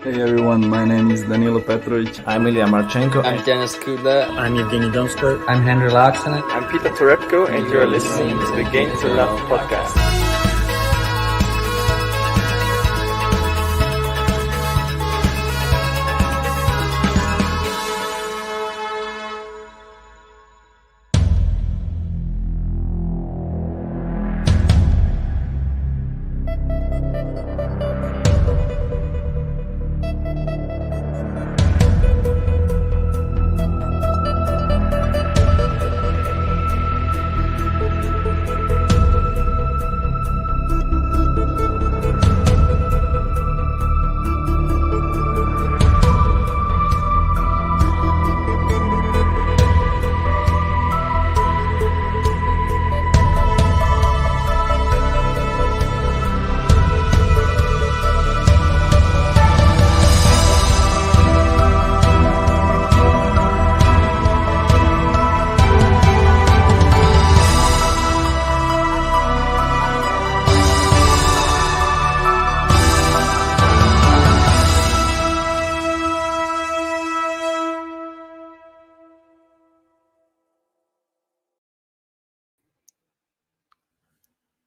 Hey everyone, my name is Danilo Petrovic. I'm Ilya Marchenko. I'm Denis Kudla. I'm Evgeny Donskoy. I'm Henry Laaksonen. I'm Peter Torebko, and you're listening to the Game to Love podcast.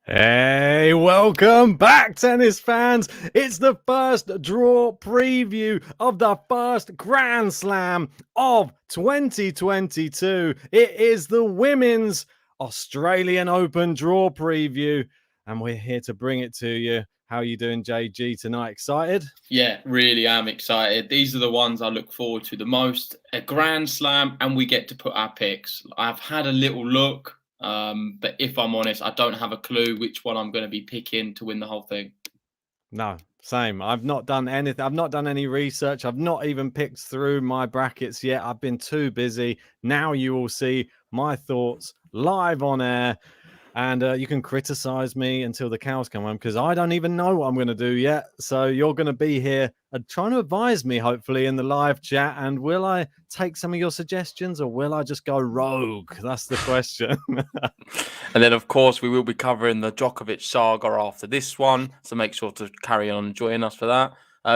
Hey, welcome back, tennis fans. It's the first draw preview of the first Grand Slam of 2022. It is the Women's Australian Open draw preview, and we're here to bring it to you. How are you doing, JG, tonight? Excited? Yeah, really am excited. These are the ones I look forward to the most. A Grand Slam, and we get to put our picks. I've had a little look. But if I'm honest, I don't have a clue which one I'm going to be picking to win the whole thing. No, same. I've not done anything. I've not done any research. I've not even picked through my brackets yet. I've been too busy. Now you will see my thoughts live on air. And you can criticize me until the cows come home because I don't even know what I'm going to do yet. So you're going to be here trying to advise me, hopefully, in the live chat. And will I take some of your suggestions or will I just go rogue? That's the question. And then, of course, we will be covering the Djokovic saga after this one. So make sure to carry on joining us for that.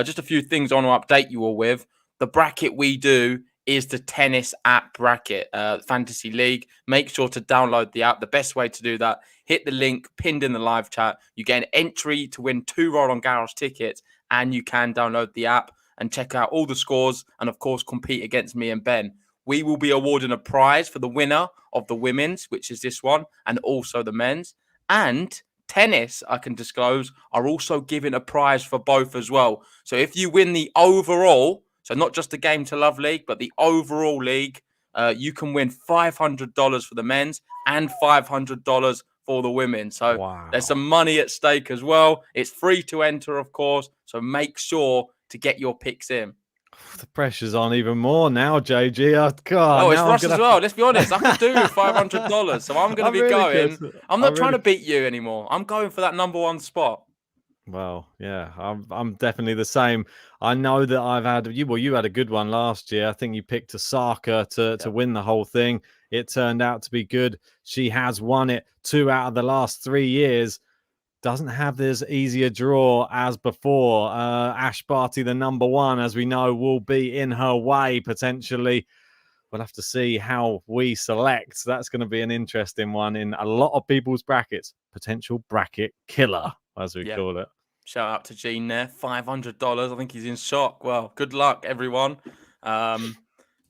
Just a few things I want to update you all with. The bracket we do is the tennis app bracket, Fantasy League. Make sure to download the app. The best way to do that, hit the link pinned in the live chat. You get an entry to win 2 Roland Garros tickets, and you can download the app and check out all the scores and, of course, compete against me and Ben. We will be awarding a prize for the winner of the women's, which is this one, and also the men's. And tennis, I can disclose, are also giving a prize for both as well. So if you win the overall, so not just the Game to Love League, but the overall league, you can win $500 for the men's and $500 for the women. So There's some money at stake as well. It's free to enter, of course. So make sure to get your picks in. The pressure's on even more now, JG. God, it's Ross as well. Let's be honest. I can do $500. So I'm going to be going. I'm not trying to beat you anymore. I'm going for that number one spot. Well, yeah, I'm definitely the same. I know that I've had you had a good one last year. I think you picked Osaka to win the whole thing. It turned out to be good. She has won it 2 out of the last 3 years. Doesn't have this easier draw as before. Ash Barty, the number one, as we know, will be in her way potentially. We'll have to see how we select. That's going to be an interesting one in a lot of people's brackets. Potential bracket killer, as we call it. Shout out to Gene there. $500. I think he's in shock. Well, good luck, everyone.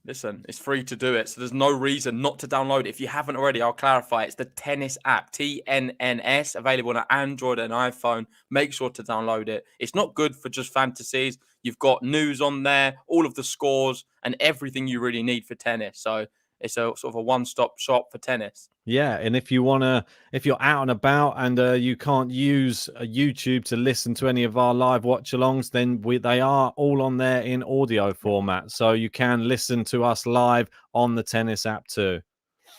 Listen, it's free to do it. So there's no reason not to download it. If you haven't already, I'll clarify. It's the tennis app, TNNS, available on Android and iPhone. Make sure to download it. It's not good for just fantasies. You've got news on there, all of the scores, and everything you really need for tennis. So it's a sort of a one-stop shop for tennis. Yeah, and if you're out and about and you can't use YouTube to listen to any of our live watch-alongs, then they are all on there in audio format, so you can listen to us live on the tennis app too.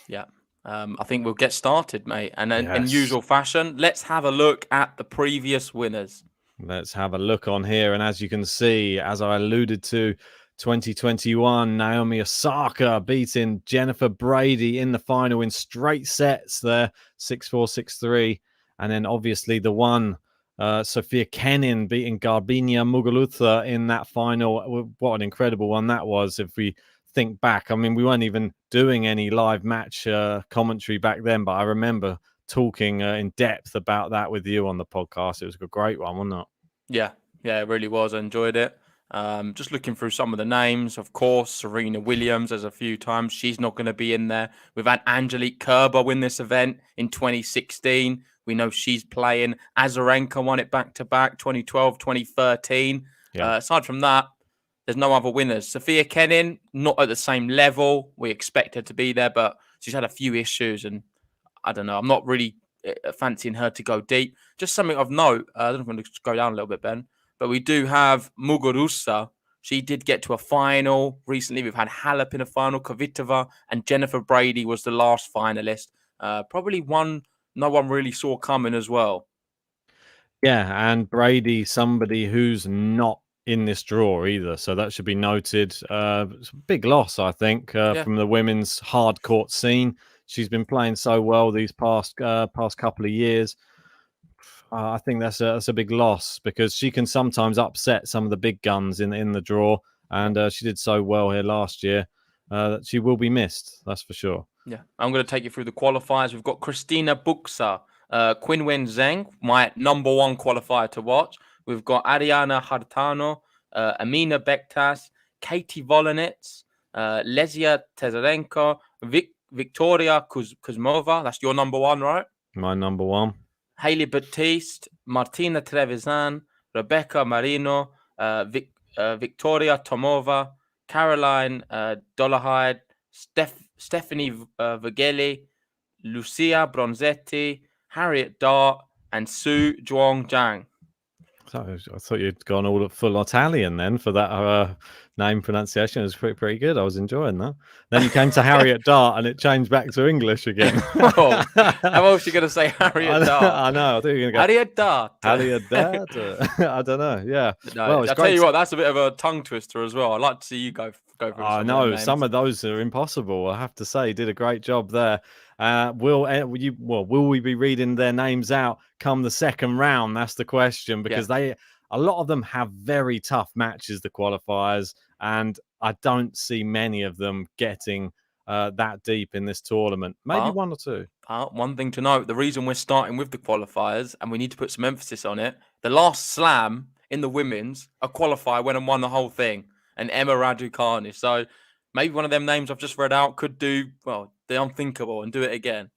Yeah, I think we'll get started, mate. And then in usual fashion, let's have a look at the previous winners. Let's have a look on here, and as you can see, as I alluded to, 2021, Naomi Osaka beating Jennifer Brady in the final in straight sets there, 6-4, 6-3. And then obviously the one Sofia Kenin beating Garbinia Muguruza in that final. What an incredible one that was. If we think back, I mean, we weren't even doing any live match commentary back then, but I remember talking in depth about that with you on the podcast. It was a great one, wasn't it? Yeah, it really was. I enjoyed it. Just looking through some of the names, of course, Serena Williams, there's a few times. She's not going to be in there. We've had Angelique Kerber win this event in 2016. We know she's playing. Azarenka won it back-to-back, 2012, 2013. Yeah. Aside from that, there's no other winners. Sofia Kenin, not at the same level. We expect her to be there, but she's had a few issues, and I don't know. I'm not really fancying her to go deep. Just something of note. I don't know if I'm going to go down a little bit, Ben. But we do have Muguruza. She did get to a final recently. We've had Halep in a final. Kvitova and Jennifer Brady was the last finalist. Probably one no one really saw coming as well. Yeah, and Brady, somebody who's not in this draw either. So that should be noted. It's a big loss, I think, from the women's hard court scene. She's been playing so well these past couple of years. I think that's a big loss because she can sometimes upset some of the big guns in the draw, and she did so well here last year that she will be missed. That's for sure. Yeah, I'm going to take you through the qualifiers. We've got Christina Buxa, Qinwen Zheng, my number one qualifier to watch. We've got Ariana Hartano, Amina Bektas, Katie Volanets, Lesia Tezarenko, Victoria Kuzmova. That's your number one, right? My number one. Hailey Batiste, Martina Trevisan, Rebecca Marino, Victoria Tomova, Caroline Dollarhide, Stephanie Vageli, Lucia Bronzetti, Harriet Dart, and Su Zhuang. I thought you'd gone all full Italian then for that name pronunciation. It was pretty good. I was enjoying that. Then you came to Harriet Dart and it changed back to English again. How else are you going to say Harriet Dart? I know. I think you're going to go Harriet Dart. Harriet Dart. I don't know. Yeah. No, I'll tell you what, that's a bit of a tongue twister as well. I'd like to see you go through I know some of those are impossible. I have to say, you did a great job there. Will we be reading their names out come the second round? That's the question, because a lot of them have very tough matches, the qualifiers, and I don't see many of them getting that deep in this tournament. Maybe one or two. One thing to note, the reason we're starting with the qualifiers, and we need to put some emphasis on it, the last slam in the women's, a qualifier went and won the whole thing, and Emma Raducanu. So maybe one of them names I've just read out could do, well, the unthinkable and do it again.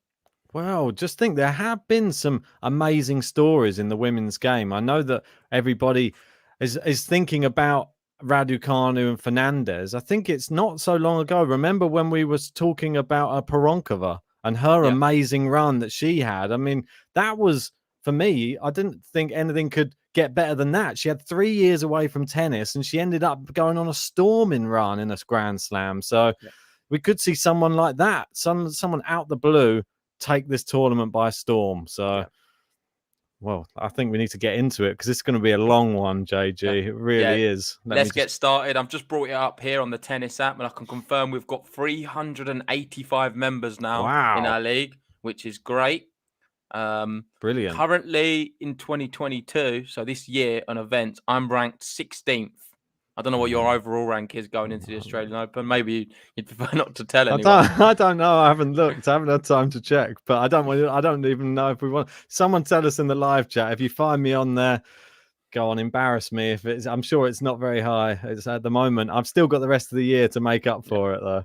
Well, just think there have been some amazing stories in the women's game. I know that everybody is thinking about Raducanu and Fernandez. I think it's not so long ago. Remember when we was talking about Poronkova and her amazing run that she had? I mean, that was, for me, I didn't think anything could get better than that. She had 3 years away from tennis and she ended up going on a storming run in a Grand Slam. So we could see someone like that, someone out the blue, take this tournament by storm. So, well, I think we need to get into it because it's going to be a long one, JG. It really is. Let's get started. I've just brought it up here on the tennis app, and I can confirm we've got 385 members now in our league, which is great. Brilliant. Currently in 2022, so this year on events, I'm ranked 16th. I don't know what your overall rank is going into the Australian Open. Maybe you'd prefer not to tell anyone. I don't know. I haven't looked. I haven't had time to check. But I don't even know if we want. Someone tell us in the live chat. If you find me on there, go on, embarrass me. If it's, I'm sure it's not very high. It's at the moment. I've still got the rest of the year to make up for it, though.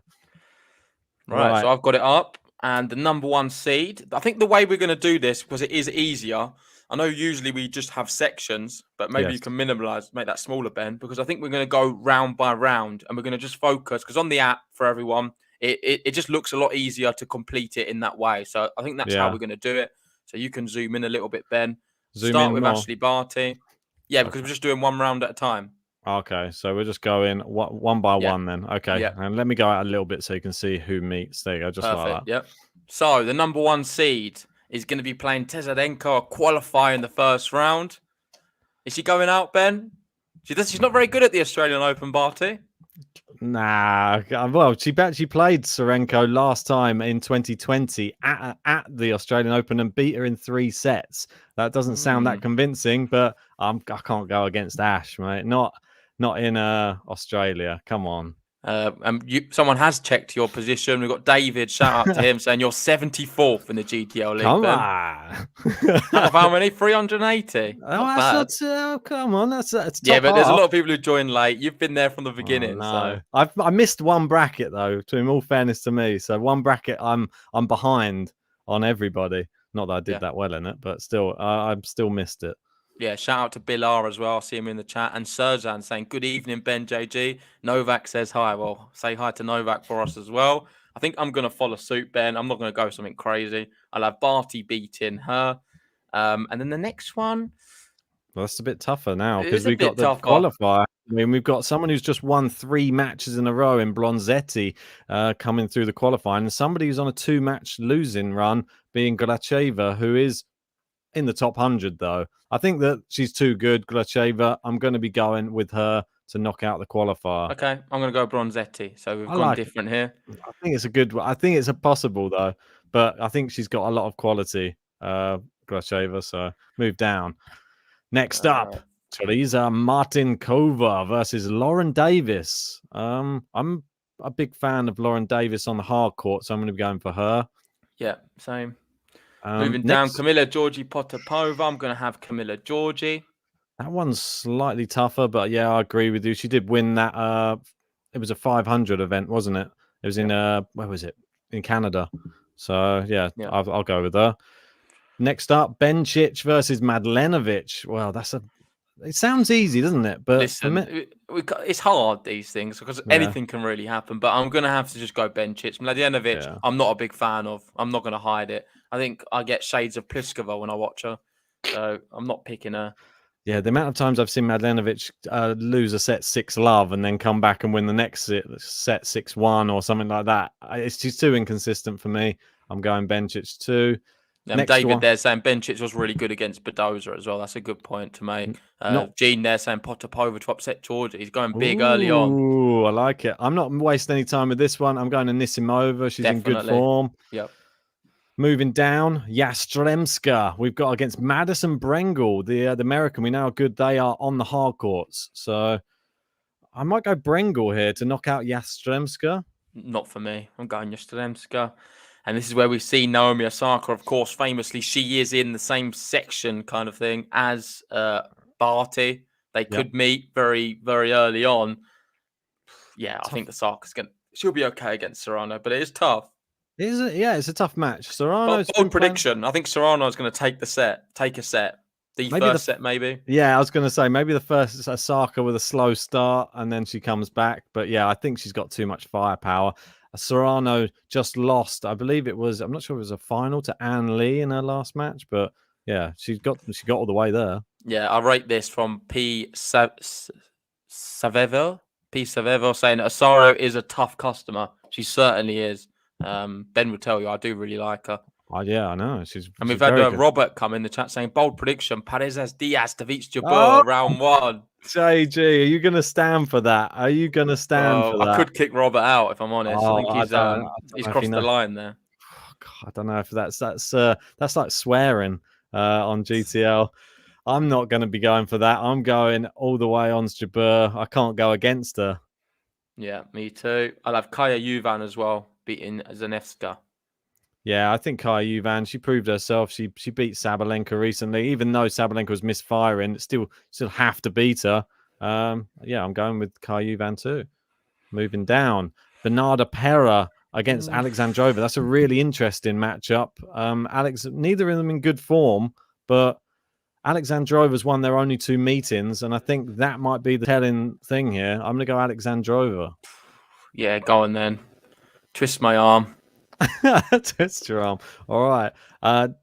Right. So I've got it up, and the number one seed. I think the way we're going to do this, because it is easier. I know usually we just have sections, but maybe you can make that smaller, Ben, because I think we're going to go round by round and we're going to just focus, because on the app for everyone, it just looks a lot easier to complete it in that way. So I think that's how we're going to do it. So you can zoom in a little bit, Ben. Start with Ashley Barty. Yeah, because we're just doing one round at a time. Okay, so we're just going one by one then. Okay, and let me go out a little bit so you can see who meets. There you go, just like that. Yep. So the number one seed is going to be playing Tezarenko, a qualifier in the first round. Is she going out, Ben? She's not very good at the Australian Open, Barty. Nah, well, she played Serenko last time in 2020 at the Australian Open and beat her in 3 sets. That doesn't sound that convincing, but I can't go against Ash, mate. Not in Australia. Come on. Someone has checked your position. We've got David. Shout out to him saying you're 74th in the GTL league. Come Ben. on. Out of how many? 380. Oh, Not that's bad. not. Come on, that's top Yeah, but there's a half. lot of people who join late. You've been there from the beginning. No. So I missed one bracket though. To in all fairness to me, so one bracket I'm behind on everybody. Not that I did that well in it, but still, I've still missed it. yeah, shout out to Bill R as well. I see him in the chat. And Serjan saying, good evening, Ben JG. Novak says hi. Well, say hi to Novak for us as well. I think I'm going to follow suit, Ben. I'm not going to go something crazy. I'll have Barty beating her. And then the next one. Well, that's a bit tougher now It because is a we've got bit the tougher. qualifier. I mean, we've got someone who's just won 3 matches in a row in Blonzetti coming through the qualifying, and somebody who's on a 2-match losing run being Glacheva, who is in the top 100, though. I think that she's too good, Glacheva. I'm going to be going with her to knock out the qualifier. Okay, I'm going to go Bronzetti. So we've gone different here. I think it's a good one. I think it's a possible, though. But I think she's got a lot of quality, Glacheva. So move down. Next up, Teresa Martinkova versus Lauren Davis. I'm a big fan of Lauren Davis on the hard court, so I'm going to be going for her. Yeah, same. Moving down, Camilla Georgie Potapova. I'm going to have Camilla Georgie. That one's slightly tougher, but yeah, I agree with you. She did win that. It was a 500 event, wasn't it? It was in where was it? In Canada. So yeah. I'll go with her. Next up, Bencic versus Madlenovic. Well, it sounds easy, doesn't it? But listen, it's hard, these things, because anything can really happen. But I'm going to have to just go Bencic. Mladenovic, I'm not a big fan of. I'm not going to hide it. I think I get shades of Pliskova when I watch her. So I'm not picking her. Yeah, the amount of times I've seen Madlenovic lose a set 6-love and then come back and win the next set 6-1 or something like that. She's too inconsistent for me. I'm going Bencic too. David there saying Bencic was really good against Badoza as well. That's a good point to make. Gene there saying Potapova to upset Georgia. He's going big early on. Ooh, I like it. I'm not wasting any time with this one. I'm going to Nisimova. She's in good form. Yep. Moving down, Yastremska. We've got against Madison Brengel, the American. We know how good they are on the hard courts. So I might go Brengel here to knock out Yastremska. Not for me. I'm going Yastremska. And this is where we see Naomi Osaka, of course, famously. She is in the same section kind of thing as Barty. They could meet very, very early on. Yeah, I think Osaka's she'll be okay against Serrano, but it is tough. Is it? Yeah, it's a tough match. Serrano's bold prediction. I think Serrano is going to take a set. The first set, maybe. Yeah, I was going to say maybe the first is Osaka with a slow start and then she comes back. But yeah, I think she's got too much firepower. Serrano just lost. I believe it was. I'm not sure if it was a final to Anne Lee in her last match, but yeah, she got all the way there. Yeah, I rate this from P. Savevo saying Osaro is a tough customer. She certainly is. Ben will tell you, I do really like her. Yeah, I know. And we've had Robert come in the chat saying, bold prediction, Perez Diaz defeats Jabeur round 1. JG, are you going to stand for that? Are you going to stand for that? I could kick Robert out if I'm honest. I think he's crossed the line there. I don't know if that's like swearing on GTL. I'm not going to be going for that. I'm going all the way on Jabeur. I can't go against her. Yeah, me too. I'll have Kaya Juvan as well, beating Zanevska. Yeah, I think Kaya Juvan, she proved herself. She beat Sabalenka recently. Even though Sabalenka was misfiring, still have to beat her. Yeah, I'm going with Kaya Juvan too. Moving down, Bernarda Pera against Alexandrova. That's a really interesting matchup. Neither of them in good form, but Alexandrova's won their only 2 meetings, and I think that might be the telling thing here. I'm going to go Alexandrova. Yeah, go on then. Twist my arm. Twist your arm. All right.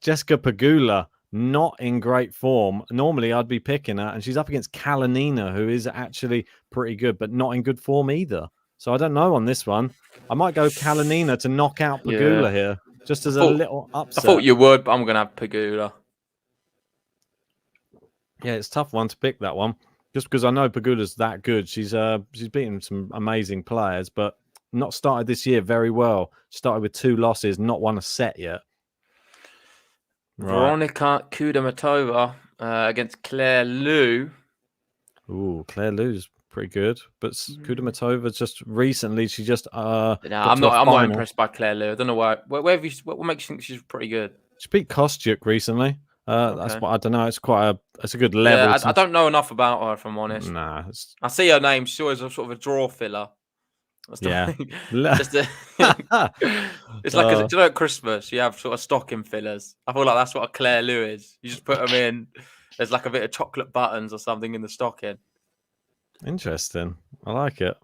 Jessica Pegula, not in great form. Normally, I'd be picking her, and she's up against Kalinina, who is actually pretty good, but not in good form either. So I don't know on this one. I might go Kalinina to knock out Pegula here, just as a little upset. I thought you would, but I'm going to have Pegula. Yeah, it's a tough one to pick, that one. just because I know Pegula's that good. She's beaten some amazing players, but not started this year very well. Started with 2 losses, not won a set yet. Right. Veronika Kudermetova against Claire Liu. Ooh, Claire Liu's pretty good, but Kudermetova just recently she just I'm not impressed by Claire Liu. I don't know why. What makes you think she's pretty good? She beat Kostyuk recently. That's what I don't know. It's a good level. Yeah, I don't know enough about her, if I'm honest. Nah, I see her name. She's always a sort of a draw filler. Yeah. Just it's like do you know at Christmas you have sort of stocking fillers. I feel like that's what a Claire Liu is. You just put them in. There's like a bit of chocolate buttons or something in the stocking. Interesting. I like it.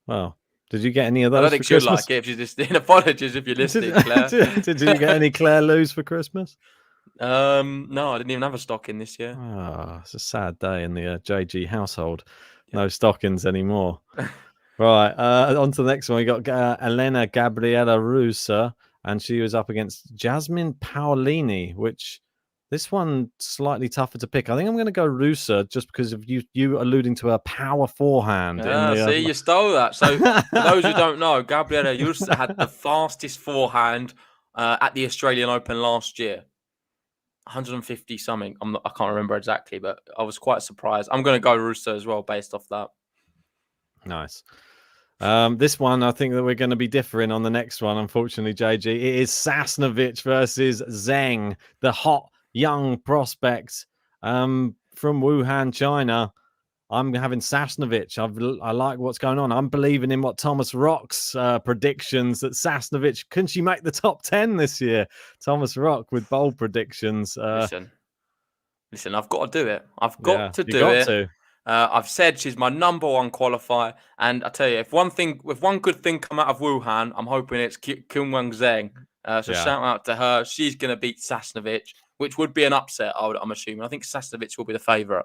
Well, did you get any of those? I don't think she'd like it if you just in apologies if you're listening, Claire. Did you get any Claire Liu's for Christmas? No, I didn't even have a stocking this year. It's a sad day in the JG household. No stockings anymore. Right, on to the next one. We got Elena Gabriela Rusa, and she was up against Jasmine Paolini, which this one slightly tougher to pick. I think I'm going to go Rusa just because of you alluding to her power forehand. You stole that. So for those who don't know, Gabriela Rusa had the fastest forehand at the Australian Open last year. 150 something. I can't remember exactly, but I was quite surprised. I'm going to go Rusa as well based off that. Nice. This one, I think that we're going to be differing on the next one, unfortunately, JG. It is Sasnovich versus Zheng, the hot young prospect from Wuhan, China. I'm having Sasnovich. I like what's going on. I'm believing in what Thomas Rock's predictions that Sasnovich, can she make the top 10 this year? Thomas Rock with bold predictions. Listen, I've got to do it. I've got to do it. I've said she's my number 1 qualifier, and I tell you, if one good thing come out of Wuhan, I'm hoping it's Qinwen Zheng. Shout out to her. She's going to beat Sasnovich, which would be an upset. I'm assuming. I think Sasnovich will be the favourite.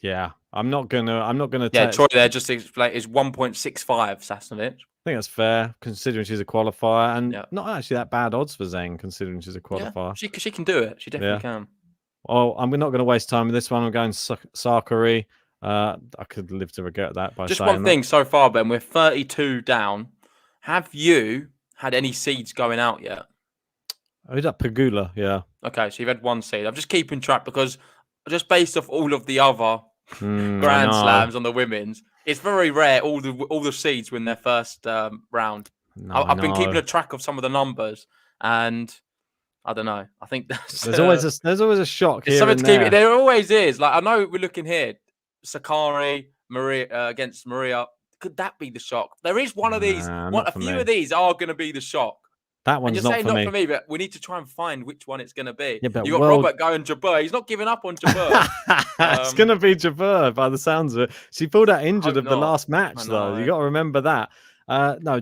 Yeah, I'm not gonna. Yeah, Troy there just explain is 1.65 Sasnovich. I think that's fair considering she's a qualifier, and not actually that bad odds for Zheng considering she's a qualifier. Yeah, she can do it. She definitely can. Well, I'm not going to waste time with this one. I'm going Sakari. I could live to regret that by just saying one thing so far, Ben. We're 32 down. Have you had any seeds going out yet? Oh, that Pegula, yeah. Okay, so you've had 1 seed. I'm just keeping track because just based off all of the other Grand Slams on the women's, it's very rare all the seeds win their first round. I've been keeping a track of some of the numbers, and I don't know. I think there's always a shock here and there. There always is. Like I know we're looking here, Sakari Maria against Maria. Could that be the shock? There is one of these. A few of these are going to be the shock. That one's not for me. But we need to try and find which one it's going to be. Yeah, but you got Robert going Jabeur. He's not giving up on Jabeur. It's going to be Jabeur by the sounds of it. She pulled out injured of the last match, though. You got to remember that. No,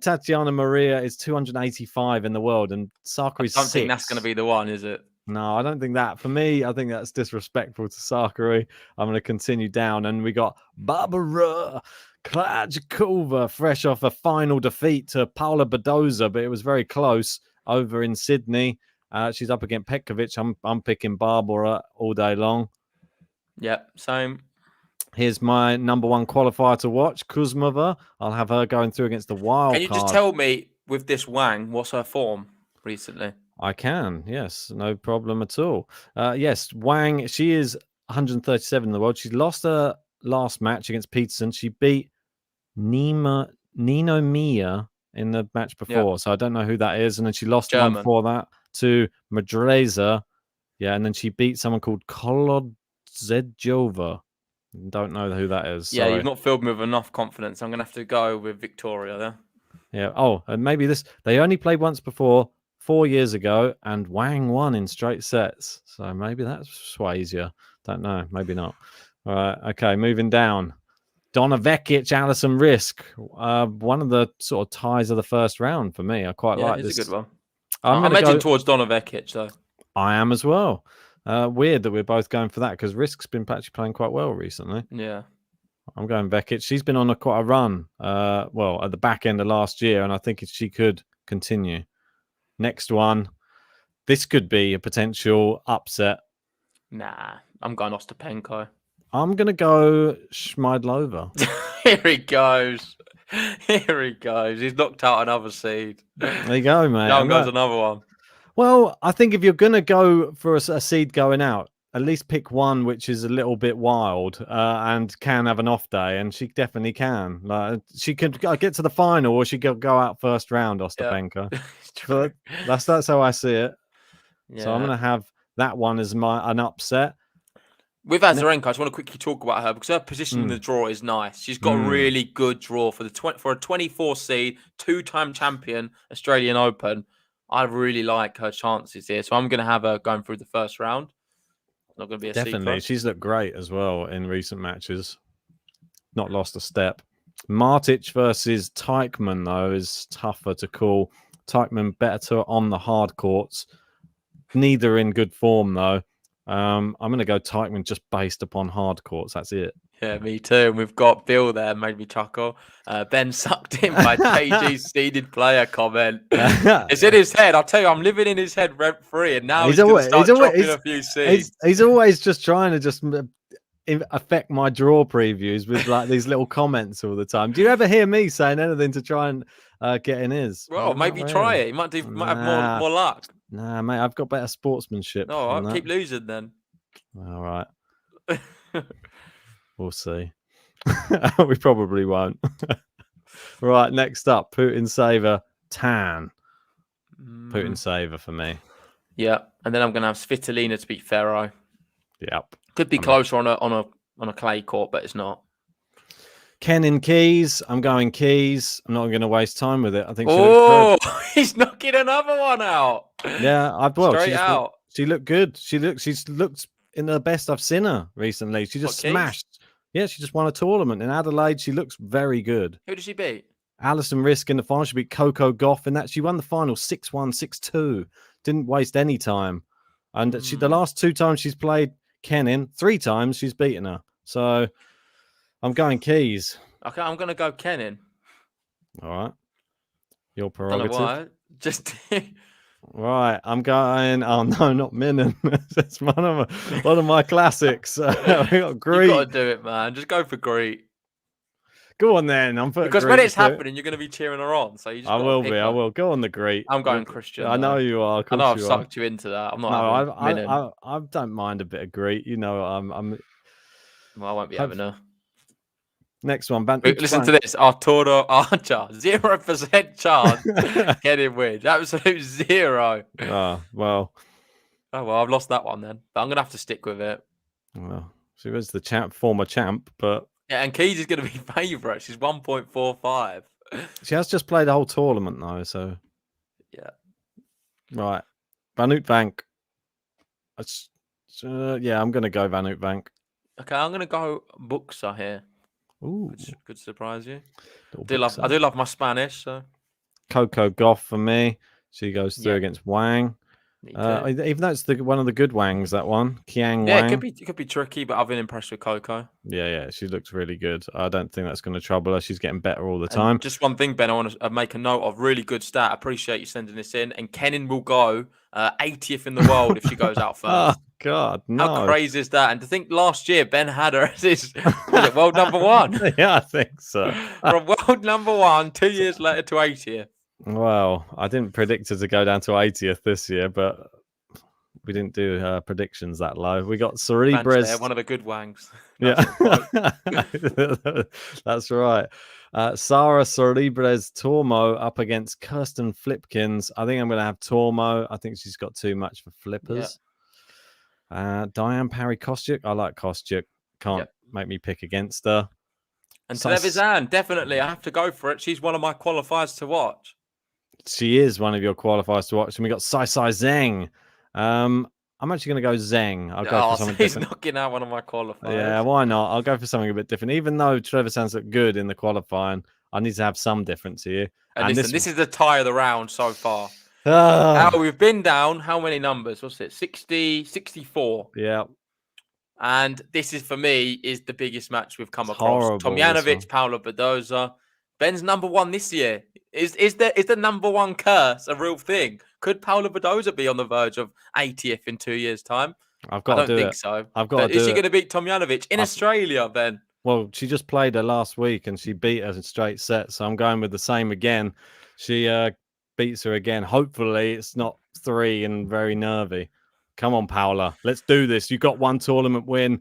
Tatiana Maria is 285 in the world, and Sakari's 6. I don't think that's going to be the one, is it? No, I don't think that. For me, I think that's disrespectful to Sakari. I'm going to continue down, and we got Barbara Krajcikova, fresh off a final defeat to Paula Badoza, but it was very close over in Sydney. She's up against Petkovic. I'm picking Barbara all day long. Yeah, same. Here's my number 1 qualifier to watch, Kuzmova. I'll have her going through against the wild Can you just tell me, with this Wang, what's her form recently? I can, yes. No problem at all. Yes, Wang, she is 137 in the world. She lost her last match against Peterson. She beat Nino Mia in the match before, so I don't know who that is. And then she lost one before that to Madreza. Yeah, and then she beat someone called Kolodzejova. Don't know who that is. Yeah, sorry. You've not filled me with enough confidence. I'm going to have to go with Victoria there. Yeah. Oh, and maybe they only played once before 4 years ago, and Wang won in straight sets. So maybe that sways you. Don't know. Maybe not. All right. Okay. Moving down. Donna Vekic, Alison Risk. One of the sort of ties of the first round for me. I quite like this. It's a good one. I'm edging towards Donna Vekic, though. I am as well. Weird that we're both going for that because Risk's been actually playing quite well recently. Yeah. I'm going Vekic. She's been on quite a run, at the back end of last year, and I think she could continue. Next one. This could be a potential upset. Nah, I'm going Ostapenko. I'm going to go Schmeidlova. Here he goes. Here he goes. He's knocked out another seed. There you go, mate. Down goes another one. Well, I think if you're going to go for a seed going out, at least pick one which is a little bit wild and can have an off day, and she definitely can. Like, she could get to the final, or she could go out first round, Ostapenko. But that's how I see it. Yeah. So I'm going to have that one as an upset. With Azarenka, I just want to quickly talk about her because her position in the draw is nice. She's got a really good draw for a 24 seed, 2-time champion Australian Open. I really like her chances here, so I'm going to have her going through the first round. It's not going to be a definitely. secret. She's looked great as well in recent matches. Not lost a step. Martic versus Teichmann though is tougher to call. Teichmann better on the hard courts. Neither in good form though. I'm going to go Teichmann just based upon hard courts. That's it. Yeah, me too. And we've got Bill there, made me chuckle. Ben sucked in by JG's seeded player comment. It's in his head. I'll tell you, I'm living in his head rent free, and now he's going to start dropping a few seeds. He's always just trying to just affect my draw previews with like these little comments all the time. Do you ever hear me saying anything to try and get in his? Well, maybe try it. You might have more luck. Nah, mate, I've got better sportsmanship. All right, keep losing then. All right. We'll see. We probably won't. Right, next up, Putin saver Tan. Putin saver for me. Yeah, and then I'm going to have Svitolina to beat Ferro. Yep. Could be closer on a clay court, but it's not. Ken in Keys. I'm going Keys. I'm not going to waste time with it. I think she looks good. He's knocking another one out. Yeah, straight out. She looked good. She's looked in the best I've seen her recently. She just smashed. Yeah, she just won a tournament in Adelaide. She looks very good. Who did she beat? Alison Risk in the final. She beat Coco Gauff in that. She won the final 6-1, 6-2. Didn't waste any time. And the last 2 times she's played Kenin, 3 times she's beaten her. So I'm going Keys. Okay, I'm going to go Kenin. All right. Your prerogative. Don't know why. Just... Right, I'm going. Oh no, not Minen. That's one of my classics. We got Greet. You got to do it, man. Just go for Greet. Go on then. Because when it's happening, you're going to be cheering her on. So you just I will go on the Greet. I'm going Christian. I know you are. I know I've sucked you into that. I'm not. I don't mind a bit of Greet. You know, I'm. Well, I won't be having her. Next one, listen to this. Arturo Archer, 0% chance getting wins. Absolute 0. Oh well. Oh well, I've lost that one then. But I'm gonna have to stick with it. Well, she was the former champ, but yeah, and Keys is gonna be favourite. She's 1.45. She has just played the whole tournament though, so yeah. Right, Van Uytvanck. Yeah, I'm gonna go Van Uytvanck. Okay, I'm gonna go Buxa here. Ooh, could surprise you. I do love my Spanish. So Coco Gauff for me. She goes through against Wang. Even though it's one of the good Wangs, that one, Qiang Wang. It could be tricky, but I've been impressed with Coco. Yeah, she looks really good. I don't think that's going to trouble her. She's getting better all the time. Just one thing, Ben, I want to make a note of. Really good stat. I appreciate you sending this in. And Kenin will go 80th in the world if she goes out first. Oh God, no! How crazy is that? And to think last year Ben had her as his world number 1. Yeah, I think so. From world number 1, 2 years later to 80th. Well, I didn't predict her to go down to 80th this year, but we didn't do predictions that low. We got Cerebrez, one of the good Wangs. Yeah, that's right. Sarah Cerebrez Tormo up against Kirsten Flipkins. I think I'm going to have Tormo. I think she's got too much for flippers. Diane Parry Kostyuk. I like Kostyuk. Can't make me pick against her. And Trevisan, definitely. I have to go for it. She's one of my qualifiers to watch. She is one of your qualifiers to watch. And we got Sai Zheng. I'm actually going to go Zheng. I'll go for something different. He's knocking out one of my qualifiers. Yeah, why not? I'll go for something a bit different. Even though Trevisan's look good in the qualifying, I need to have some difference here. And listen, this is the tie of the round so far. We've been down how many numbers? What's it? 60, 64. Yeah. And this is, for me, is the biggest match we've come across. Tomjanovic, Paula Badoza. Ben's number 1 this year. Is the number 1 curse a real thing? Could Paula Badoza be on the verge of 80th in 2 years' time? I've I got don't to do think it. so. I've got But to is do she it. going to beat Tomjanovic in Australia, Ben? Well, she just played her last week and she beat her in straight sets. So I'm going with the same again. She beats her again. Hopefully it's not 3 and very nervy. Come on, Paula. Let's do this. You got one tournament win.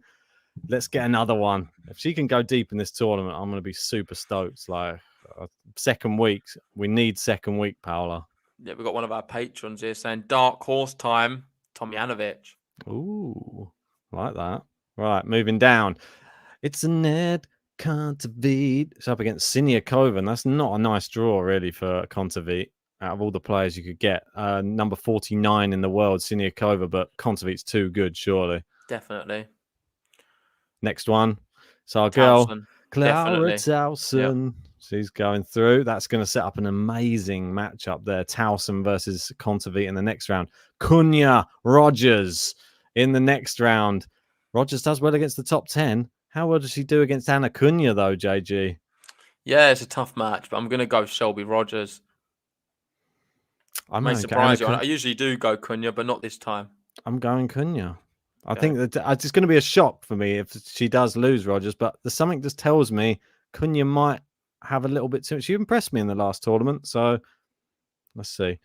Let's get another one. If she can go deep in this tournament, I'm going to be super stoked. Like second week. We need second week, Paula. Yeah, we've got one of our patrons here saying dark horse time, Tomjanovic. Ooh, like that. Right, moving down. It's a Ned Kontaveit. It's up against Siniakova, and that's not a nice draw, really, for Kontaveit. Out of all the players you could get, number 49 in the world, Siniakova, but Kontaveit's too good, surely. Definitely. Next one. So our girl, Towson. Clara Definitely. Towson. Yep. She's going through. That's going to set up an amazing matchup there. Towson versus Kontaveit in the next round. Cunha Rogers in the next round. Rogers does well against the top 10. How well does she do against Anna Cunha, though, JG? Yeah, it's a tough match, but I'm going to go Shelby Rogers. I may surprise you. I usually do go Cunha, but not this time. I'm going Cunha. I think that it's going to be a shock for me if she does lose Rogers, but there's something just tells me Cunha might have a little bit too much. She impressed me in the last tournament, so let's see.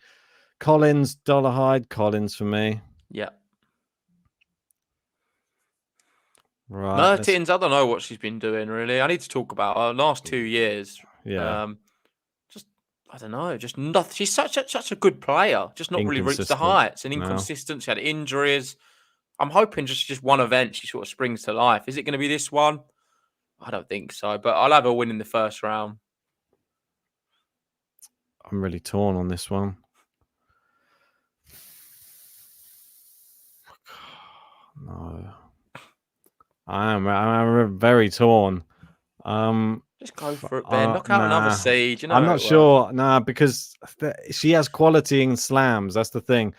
Collins, Dollarhide, Collins for me. Yeah. Right. Mertens, I don't know what she's been doing, really. I need to talk about her last 2 years. Yeah. I don't know, just nothing. She's such a good player, just not really reached the heights and inconsistent. She had injuries. I'm hoping just one event she sort of springs to life. Is it going to be this one? I don't think so, but I'll have her win in the first round. I'm really torn on this one. No. I'm very torn. Just go for it, Ben. Knock out another seed. You know, I'm not sure. Because she has quality in slams. That's the thing.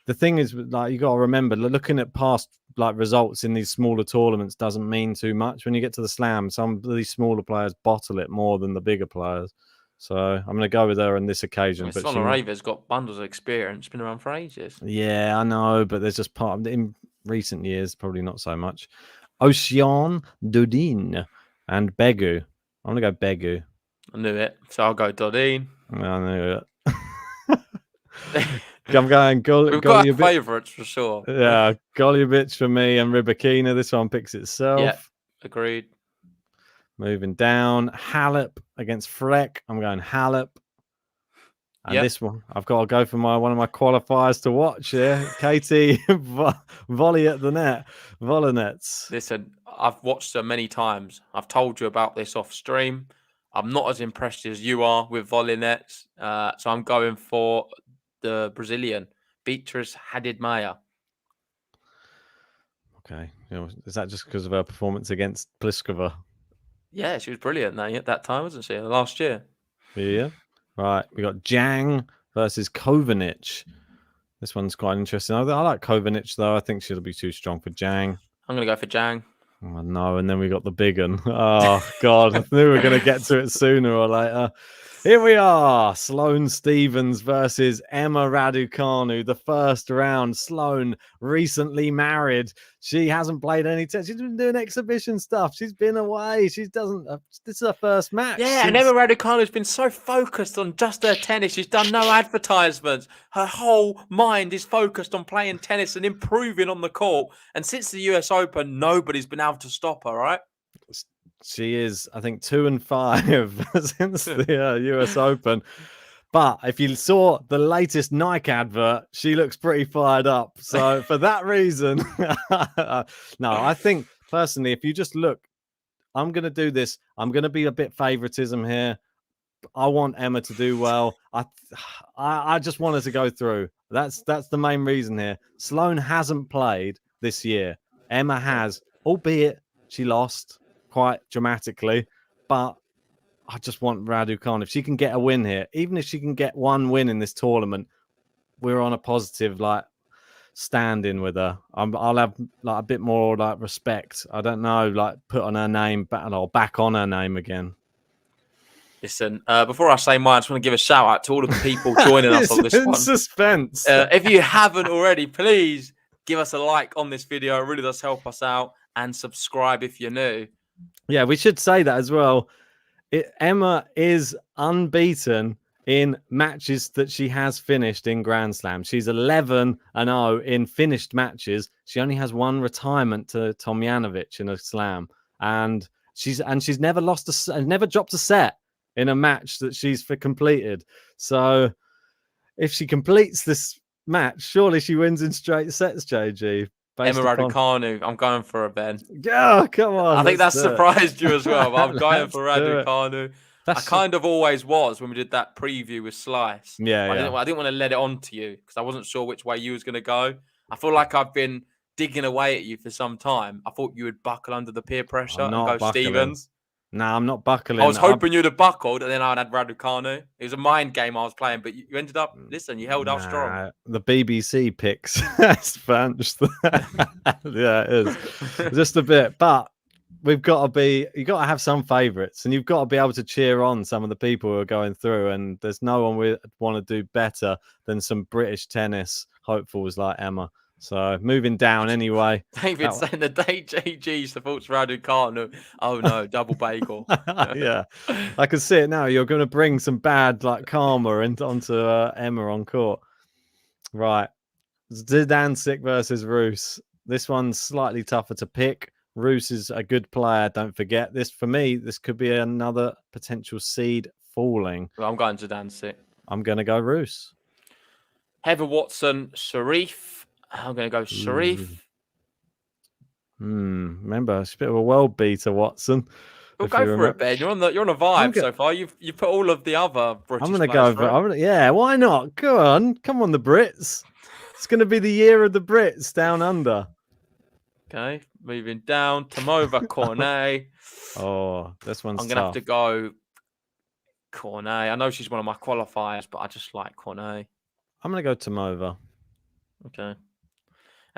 The thing is, like, you got to remember, looking at past like results in these smaller tournaments doesn't mean too much. When you get to the slam, some of these smaller players bottle it more than the bigger players. So I'm going to go with her on this occasion. But Slonarava's got bundles of experience. Been around for ages. Yeah, I know, but there's just part of in recent years, probably not so much. Ocean Dodin and Begu. I'm going to go Begu. I knew it. So I'll go Dodin. I knew it. I'm going We've got our favourites for sure. Yeah, Golubich for me and Rybakina. This one picks itself. Yeah, agreed. Moving down. Halep against Freck. I'm going Halep. And this one, I've got to go for one of my qualifiers to watch here. Katie volley at the net. Volanets. Listen, I've watched her many times. I've told you about this off stream. I'm not as impressed as you are with volley nets. So I'm going for the Brazilian, Beatrice Haddad-Maia. Okay. Is that just because of her performance against Pliskova? Yeah, she was brilliant at that time, wasn't she? Last year. Yeah. Right. We got Zhang versus Kovanic. This one's quite interesting. I like Kovanic, though. I think she'll be too strong for Zhang. I'm going to go for Zhang. Oh, no. And then we got the big one. Oh, God. I knew we were going to get to it sooner or later. Here we are. Sloane Stephens versus Emma Raducanu. The first round. Sloane recently married. She hasn't played any tennis. She's been doing exhibition stuff. She's been away. She doesn't. This is her first match. Yeah, and Emma Raducanu has been so focused on just her tennis. She's done no advertisements. Her whole mind is focused on playing tennis and improving on the court. And since the US Open, nobody's been able to stop her, right? She is, I think, 2-5 since the US Open. But if you saw the latest Nike advert, she looks pretty fired up. So for that reason, no, I think personally, if you just look, I'm going to do this. I'm going to be a bit favoritism here. I want Emma to do well. I just want her to go through. That's the main reason here. Sloane hasn't played this year. Emma has, albeit she lost quite dramatically, but I just want Raducanu. If she can get a win here, even if she can get one win in this tournament, we're on a positive stand-in with her. I'll have a bit more respect. I don't know, put on her name back on her name again. Listen, before I say mine, I just want to give a shout out to all of the people joining us on this one. Suspense. If you haven't already, please give us a like on this video. It really does help us out. And subscribe if you're new. Yeah, we should say that as well. Emma is unbeaten in matches that she has finished in Grand Slam. She's 11-0 in finished matches. She only has one retirement to Tomjanovic in a slam, and she's never never dropped a set in a match that she's completed. So if she completes this match, surely she wins in straight sets, JG. Emma Raducanu, I'm going for her, Ben. Yeah, come on. I think that surprised you as well. But I'm going for Raducanu. I kind of always was when we did that preview with Slice. Yeah, I didn't want to let it on to you because I wasn't sure which way you was going to go. I feel like I've been digging away at you for some time. I thought you would buckle under the peer pressure and go buckling. Stevens. No, I'm not buckling. I was hoping you'd have buckled, and then I'd had Raducanu. It was a mind game I was playing, but you ended up, you held out strong. The BBC picks Spanish. Yeah, it is. Just a bit. But you've got to have some favourites, and you've got to be able to cheer on some of the people who are going through, and there's no one we want to do better than some British tennis hopefuls like Emma. So moving down anyway. David saying the day JG supports Raducanu. Oh no, double bagel. Yeah, I can see it now. You're going to bring some bad karma onto Emma on court. Right. Zidansek versus Rus. This one's slightly tougher to pick. Rus is a good player. Don't forget this. For me, this could be another potential seed falling. Well, I'm going Zidansek. I'm going to go Rus. Heather Watson, Sharif. I'm going to go Sharif. Remember, it's a bit of a world beater, Watson. We'll go for it, Ben. You're on a vibe so far. You've put all of the other British. I'm going to go. Yeah, why not? Come on, the Brits. It's going to be the year of the Brits down under. Okay, moving down. Tomova Cornet. Oh, this one's I'm going to have to go Cornet. I know she's one of my qualifiers, but I just like Cornet. I'm going to go Tomova. Okay.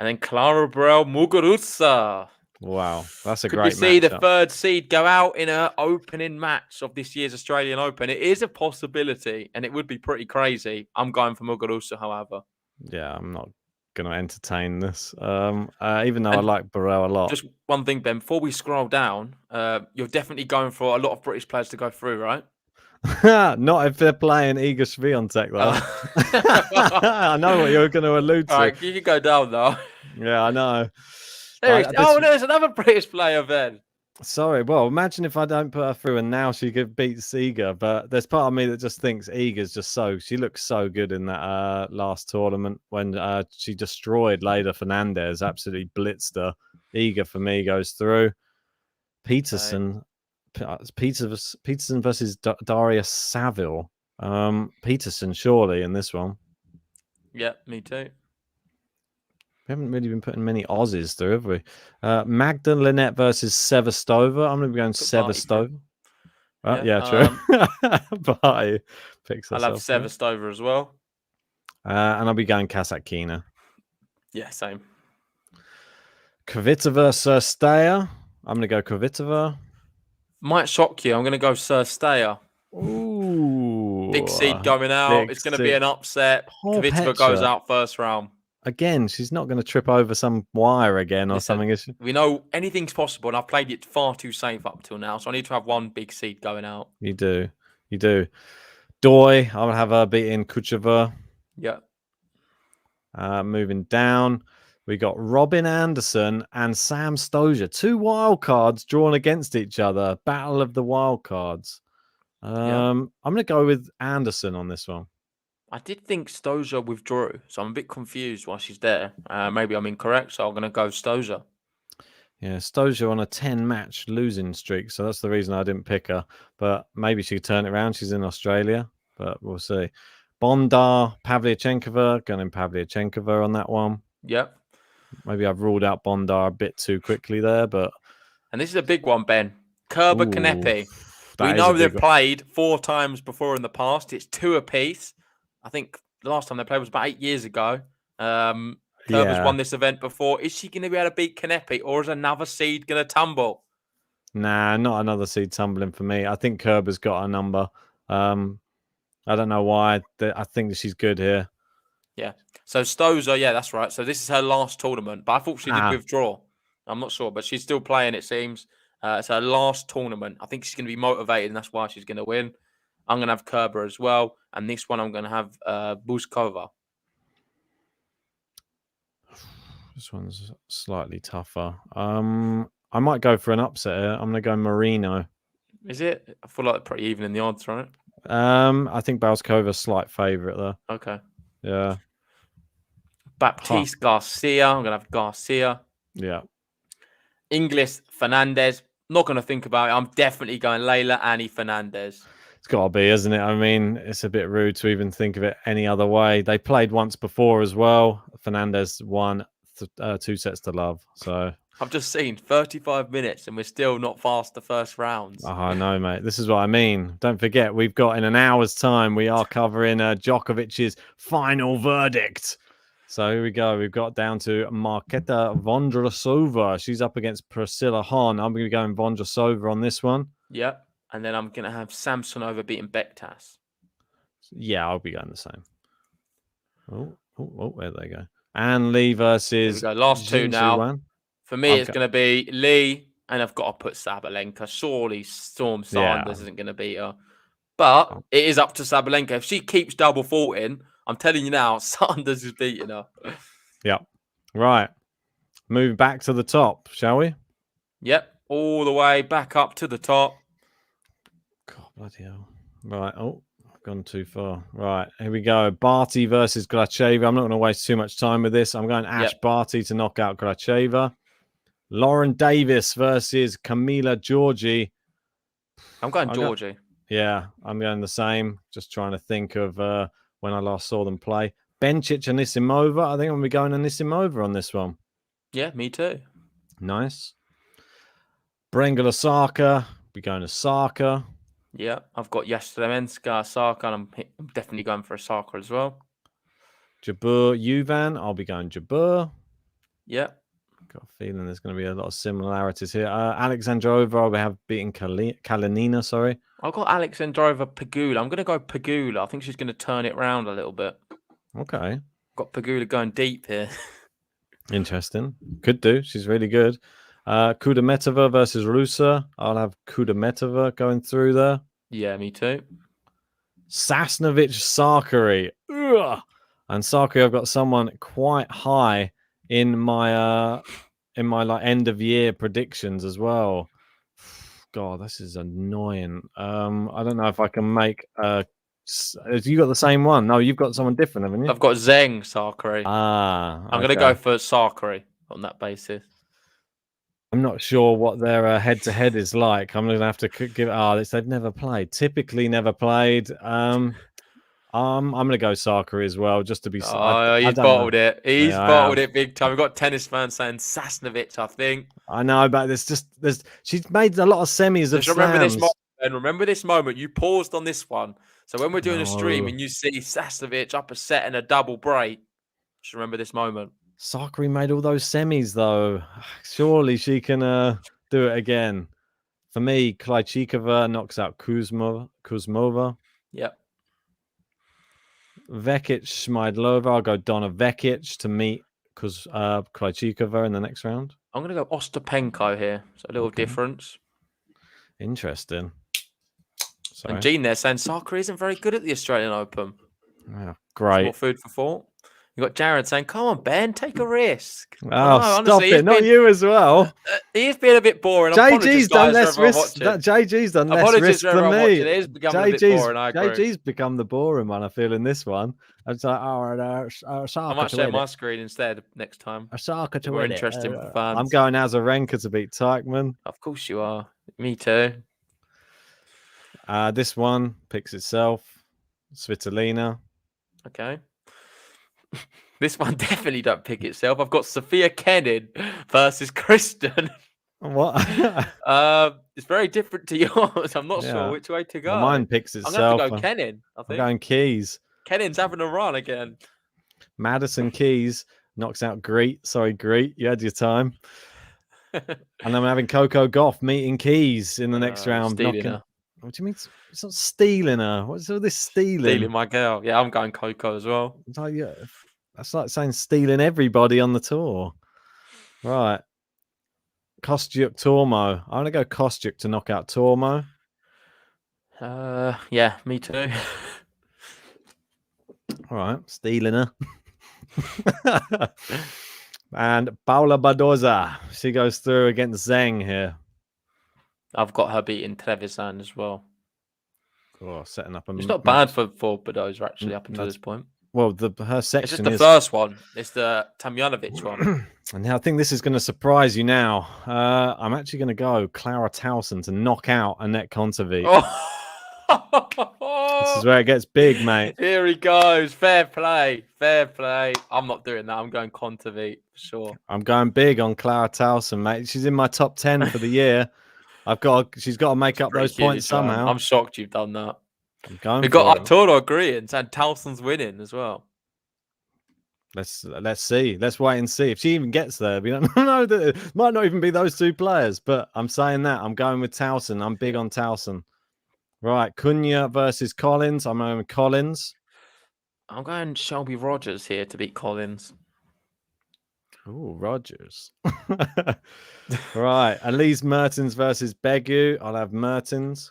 And then Clara Burel Muguruza. Wow, that's a Could great we see matchup. the third seed go out in an opening match of this year's Australian Open? It is a possibility, and it would be pretty crazy. I'm going for Muguruza, however. Yeah, I'm not going to entertain this, even though I like Burel a lot. Just one thing, Ben, before we scroll down, you're definitely going for a lot of British players to go through, right? Not if they're playing Iga Swiatek, though. I know what you're going to allude to. All right, you can go down, though. Yeah, I know. There's another British player, Ben. Sorry. Well, imagine if I don't put her through and now she could beat Iga. But there's part of me that just thinks Iga's just she looks so good in that last tournament when she destroyed Leylah Fernandez, absolutely blitzed her. Iga, for me, goes through. Peterson. Peterson versus Darius Saville. Peterson, surely, in this one. Yeah, me too. We haven't really been putting many Aussies through, have we? Magda Linette versus Sevastova. I'm going to be going Sevastova. Yeah, true. Barty picks I love Sevastova as well. And I'll be going Kasatkina. Yeah, same. Kvitova, Sursteyer. I'm going to go Kvitova. Might shock you. I'm going to go Sursteyer. Ooh. Big seed going out. It's going to be an upset. Kvitova goes out first round. Again, she's not going to trip over some wire again or something, is she? We know anything's possible, and I've played it far too safe up till now, so I need to have one big seed going out. You do. Doi, I will have her beating Kucheva. Yeah. Moving down, we got Robin Anderson and Sam Stosur. 2 wild cards drawn against each other. Battle of the wild cards. I'm going to go with Anderson on this one. I did think Stosur withdrew, so I'm a bit confused why she's there. Maybe I'm incorrect, so I'm going to go Stosur. Yeah, Stosur on a 10-match losing streak, so that's the reason I didn't pick her. But maybe she could turn it around. She's in Australia, but we'll see. Bondar, Pavlyuchenkova, going Pavlyuchenkova on that one. Yep. Maybe I've ruled out Bondar a bit too quickly there, but... And this is a big one, Ben. Kerber Kanepi. We know they've played 4 times before in the past. It's 2 apiece. I think the last time they played was about 8 years ago. Kerber's won this event before. Is she going to be able to beat Kanepi, or is another seed going to tumble? Nah, not another seed tumbling for me. I think Kerber's got a number. I don't know why. I think she's good here. Yeah. So Stoza, yeah, that's right. So this is her last tournament, but I thought she did withdraw. I'm not sure, but she's still playing, it seems. It's her last tournament. I think she's going to be motivated, and that's why she's going to win. I'm going to have Kerber as well. And this one, I'm going to have Buzkova. This one's slightly tougher. I might go for an upset here. I'm going to go Marino. Is it? I feel like they're pretty even in the odds, right? I think Buzkova's slight favourite there. Okay. Yeah. Baptiste Garcia. I'm going to have Garcia. Yeah. Inglis Fernandez. Not going to think about it. I'm definitely going Leila Annie Fernandez. It's got to be, isn't it? I mean, it's a bit rude to even think of it any other way. They played once before as well. Fernandez won 2 sets to love. So I've just seen 35 minutes and we're still not past the first rounds. Oh, I know, mate. This is what I mean. Don't forget, we've got in an hour's time, we are covering Djokovic's final verdict. So here we go. We've got down to Marketa Vondrasova. She's up against Priscilla Hon. I'm going to be going Vondrasova on this one. Yep. And then I'm going to have Samsonova beating Bektas. Yeah, I'll be going the same. Oh, there they go. Anne Lee versus... Last two now. Wan. For me, it's going to be Lee, and I've got to put Sabalenka. Surely Storm Sanders isn't going to beat her. But it is up to Sabalenka. If she keeps double faulting, I'm telling you now, Sanders is beating her. Yep. Right. Move back to the top, shall we? Yep. All the way back up to the top. God, bloody hell. Right. Oh, I've gone too far. Right. Here we go. Barty versus Gracheva. I'm not going to waste too much time with this. I'm going Ash Barty to knock out Gracheva. Lauren Davis versus Camila Giorgi. I'm going Giorgi. Yeah, I'm going the same. Just trying to think of when I last saw them play. Bencic and Anisimova. I think I'm going to be going Anisimova on this one. Yeah, me too. Nice. Brengel Osaka. Be going Osaka. Yeah, I've got Yastremska, Osaka, and I'm definitely going for Osaka as well. Jabeur Yuvan. I'll be going Jabeur. Yeah. Got a feeling there's going to be a lot of similarities here. Alexandrova, we have beaten Kalinina, sorry. I've got Alexandrova Pegula. I'm going to go Pegula. I think she's going to turn it around a little bit. Okay. Got Pegula going deep here. Interesting. Could do. She's really good. Kudermetova versus Rusa. I'll have Kudermetova going through there. Yeah, me too. Sasnovich Sakari. And Sakari, I've got someone quite high in my like end of year predictions as well. God, this is annoying. I don't know if I can make you got the same one? No, you've got someone different, haven't you? I've got Zheng Sakari. I'm going to go for Sakari on that basis. I'm not sure what their head-to-head is like. I'm going to have to give they've never played. Typically never played. I'm going to go Sakari as well, just to be... he's bottled it. He's bottled it big time. We've got tennis fans saying Sasnovich, I think. I know, but she's made a lot of semis of slams. Remember this moment. You paused on this one. So when we're doing a stream and you see Sasnovich up a set and a double break, just remember this moment. Sakari made all those semis, though. Surely she can do it again. For me, Krejcikova knocks out Kuzmova. Yep. Vekic, Schmeidlova. I'll go Donna Vekic to meet Krejcikova in the next round. I'm going to go Ostapenko here. So a little difference. Interesting. Sorry. And Gene there saying Sakari isn't very good at the Australian Open. Yeah, great. More food for thought. You got Jared saying, "Come on, Ben, take a risk." Oh, stop it! Not you as well. He's been a bit boring. JG's done less risk. JG's done less risk than me. It is becoming a bit boring. I agree. JG's become the boring one. I feel in this one. It's like, I might share my screen instead next time. Osaka to We're win interesting it. for fans. I'm going Azarenka to beat Teichmann. Of course you are. Me too. This one picks itself. Svitolina. Okay. This one definitely don't pick itself. I've got Sophia Kenin versus Kristen. What? It's very different to yours. I'm not sure which way to go. Well, mine picks itself. I'm going to go Kenin, I think. I'm going Keys. Kenin's having a run again. Madison Keys knocks out Greet. Sorry, Greet. You had your time. And I'm having Coco Gauff meeting Keys in the next round. Stealing her. What do you mean? It's not stealing her. What's all this stealing? Stealing my girl. Yeah, I'm going Coco as well. Like, That's like saying stealing everybody on the tour. Right. Kostyuk Tormo. I'm going to go Kostyuk to knock out Tormo. Yeah, me too. All right. Stealing her. And Paula Badoza. She goes through against Zheng here. I've got her beating Trevisan as well. Oh, setting up a It's not bad for Badoza actually up until That's- this point. Well, her It's section just the is... first one. It's the Tamjanovic one. And I think this is going to surprise you now. I'm actually going to go Clara Towson to knock out Annette Kontaveit. This is where it gets big, mate. Here he goes. Fair play. Fair play. I'm not doing that. I'm going Kontaveit for sure. I'm going big on Clara Towson, mate. She's in my top 10 for the year. She's got to make up those points somehow. I'm shocked you've done that. I'm going We've for got it. Arturo agreeing and Towson's winning as well. Let's see. Let's wait and see if she even gets there. We don't know that it might not even be those two players, but I'm saying that I'm going with Towson. I'm big on Towson. Right, Cunha versus Collins. I'm going with Collins. I'm going Shelby Rogers here to beat Collins. Oh, Rogers. Right, Elise Mertens versus Begu. I'll have Mertens.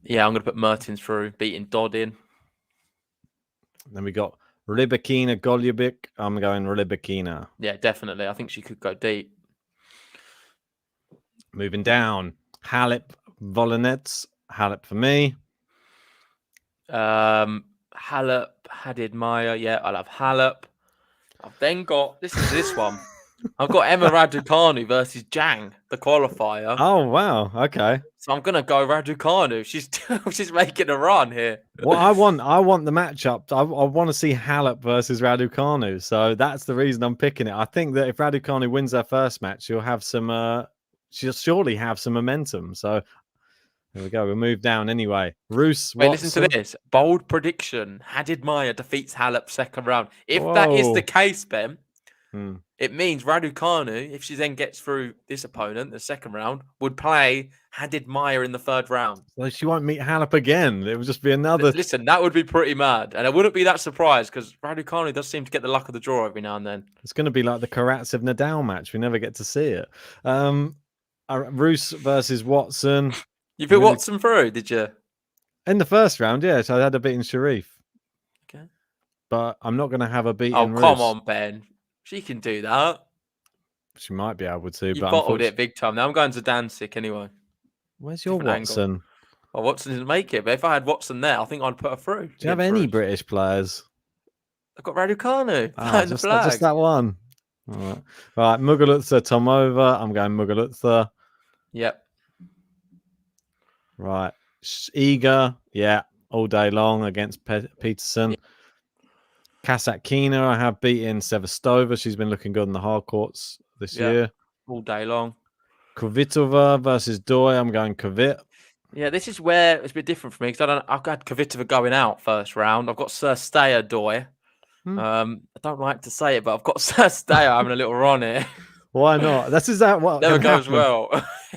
Yeah, I'm going to put Mertens through, beating Doddin. Then we got Rybakina Golubik. I'm going Rybakina. Yeah, definitely. I think she could go deep. Moving down, Halep Volinets. Halep for me. Halep, Hadid Maya. Yeah, I'll have Halep. I've then got this one. I've got Emma Raducanu versus Zhang, the qualifier. Oh wow, okay. So I'm gonna go Raducanu. She's making a run here. Well, I want the matchup. I want to see Halep versus Raducanu. So that's the reason I'm picking it. I think that if Raducanu wins her first match, she'll have some. She'll surely have some momentum. So there we go. We'll move down anyway. Roos. Wait, Watson. listen to this. Bold prediction. Hadid Maya defeats Halep second round. If that is the case, Ben, it means Raducanu, if she then gets through this opponent, the second round, would play Hadid Maya in the third round. So she won't meet Halep again. It would just be another. Listen, that would be pretty mad. And I wouldn't be that surprised because Raducanu does seem to get the luck of the draw every now and then. It's going to be like the Karatsev Nadal match. We never get to see it. Roos versus Watson. You put Watson through, did you? In the first round, yes. I had her beating Sharif. Okay. But I'm not going to have her beating Roos. Come on, Ben. She can do that. She might be able to. You but bottled it big time. Now I'm going to Danzig anyway. Where's your Different Watson? Angle. Well, Watson didn't make it, but if I had Watson there, I think I'd put her through. Do you have any British players? I've got Raducanu. Just that one. All right. Muguruza Tomova. I'm going Muguruza. Yep. Right. Eager. Yeah. All day long against Peterson. Yep. Kasatkina, I have beaten Sevastova. She's been looking good in the hard courts this year. All day long. Kvitova versus Doi. I'm going Kvit. Yeah, this is where it's a bit different for me because I've got Kvitova going out first round. I've got Sir Stayer Doi. I don't like to say it, but I've got Sir Stayer having a little run here. Why not? This is that what never goes well.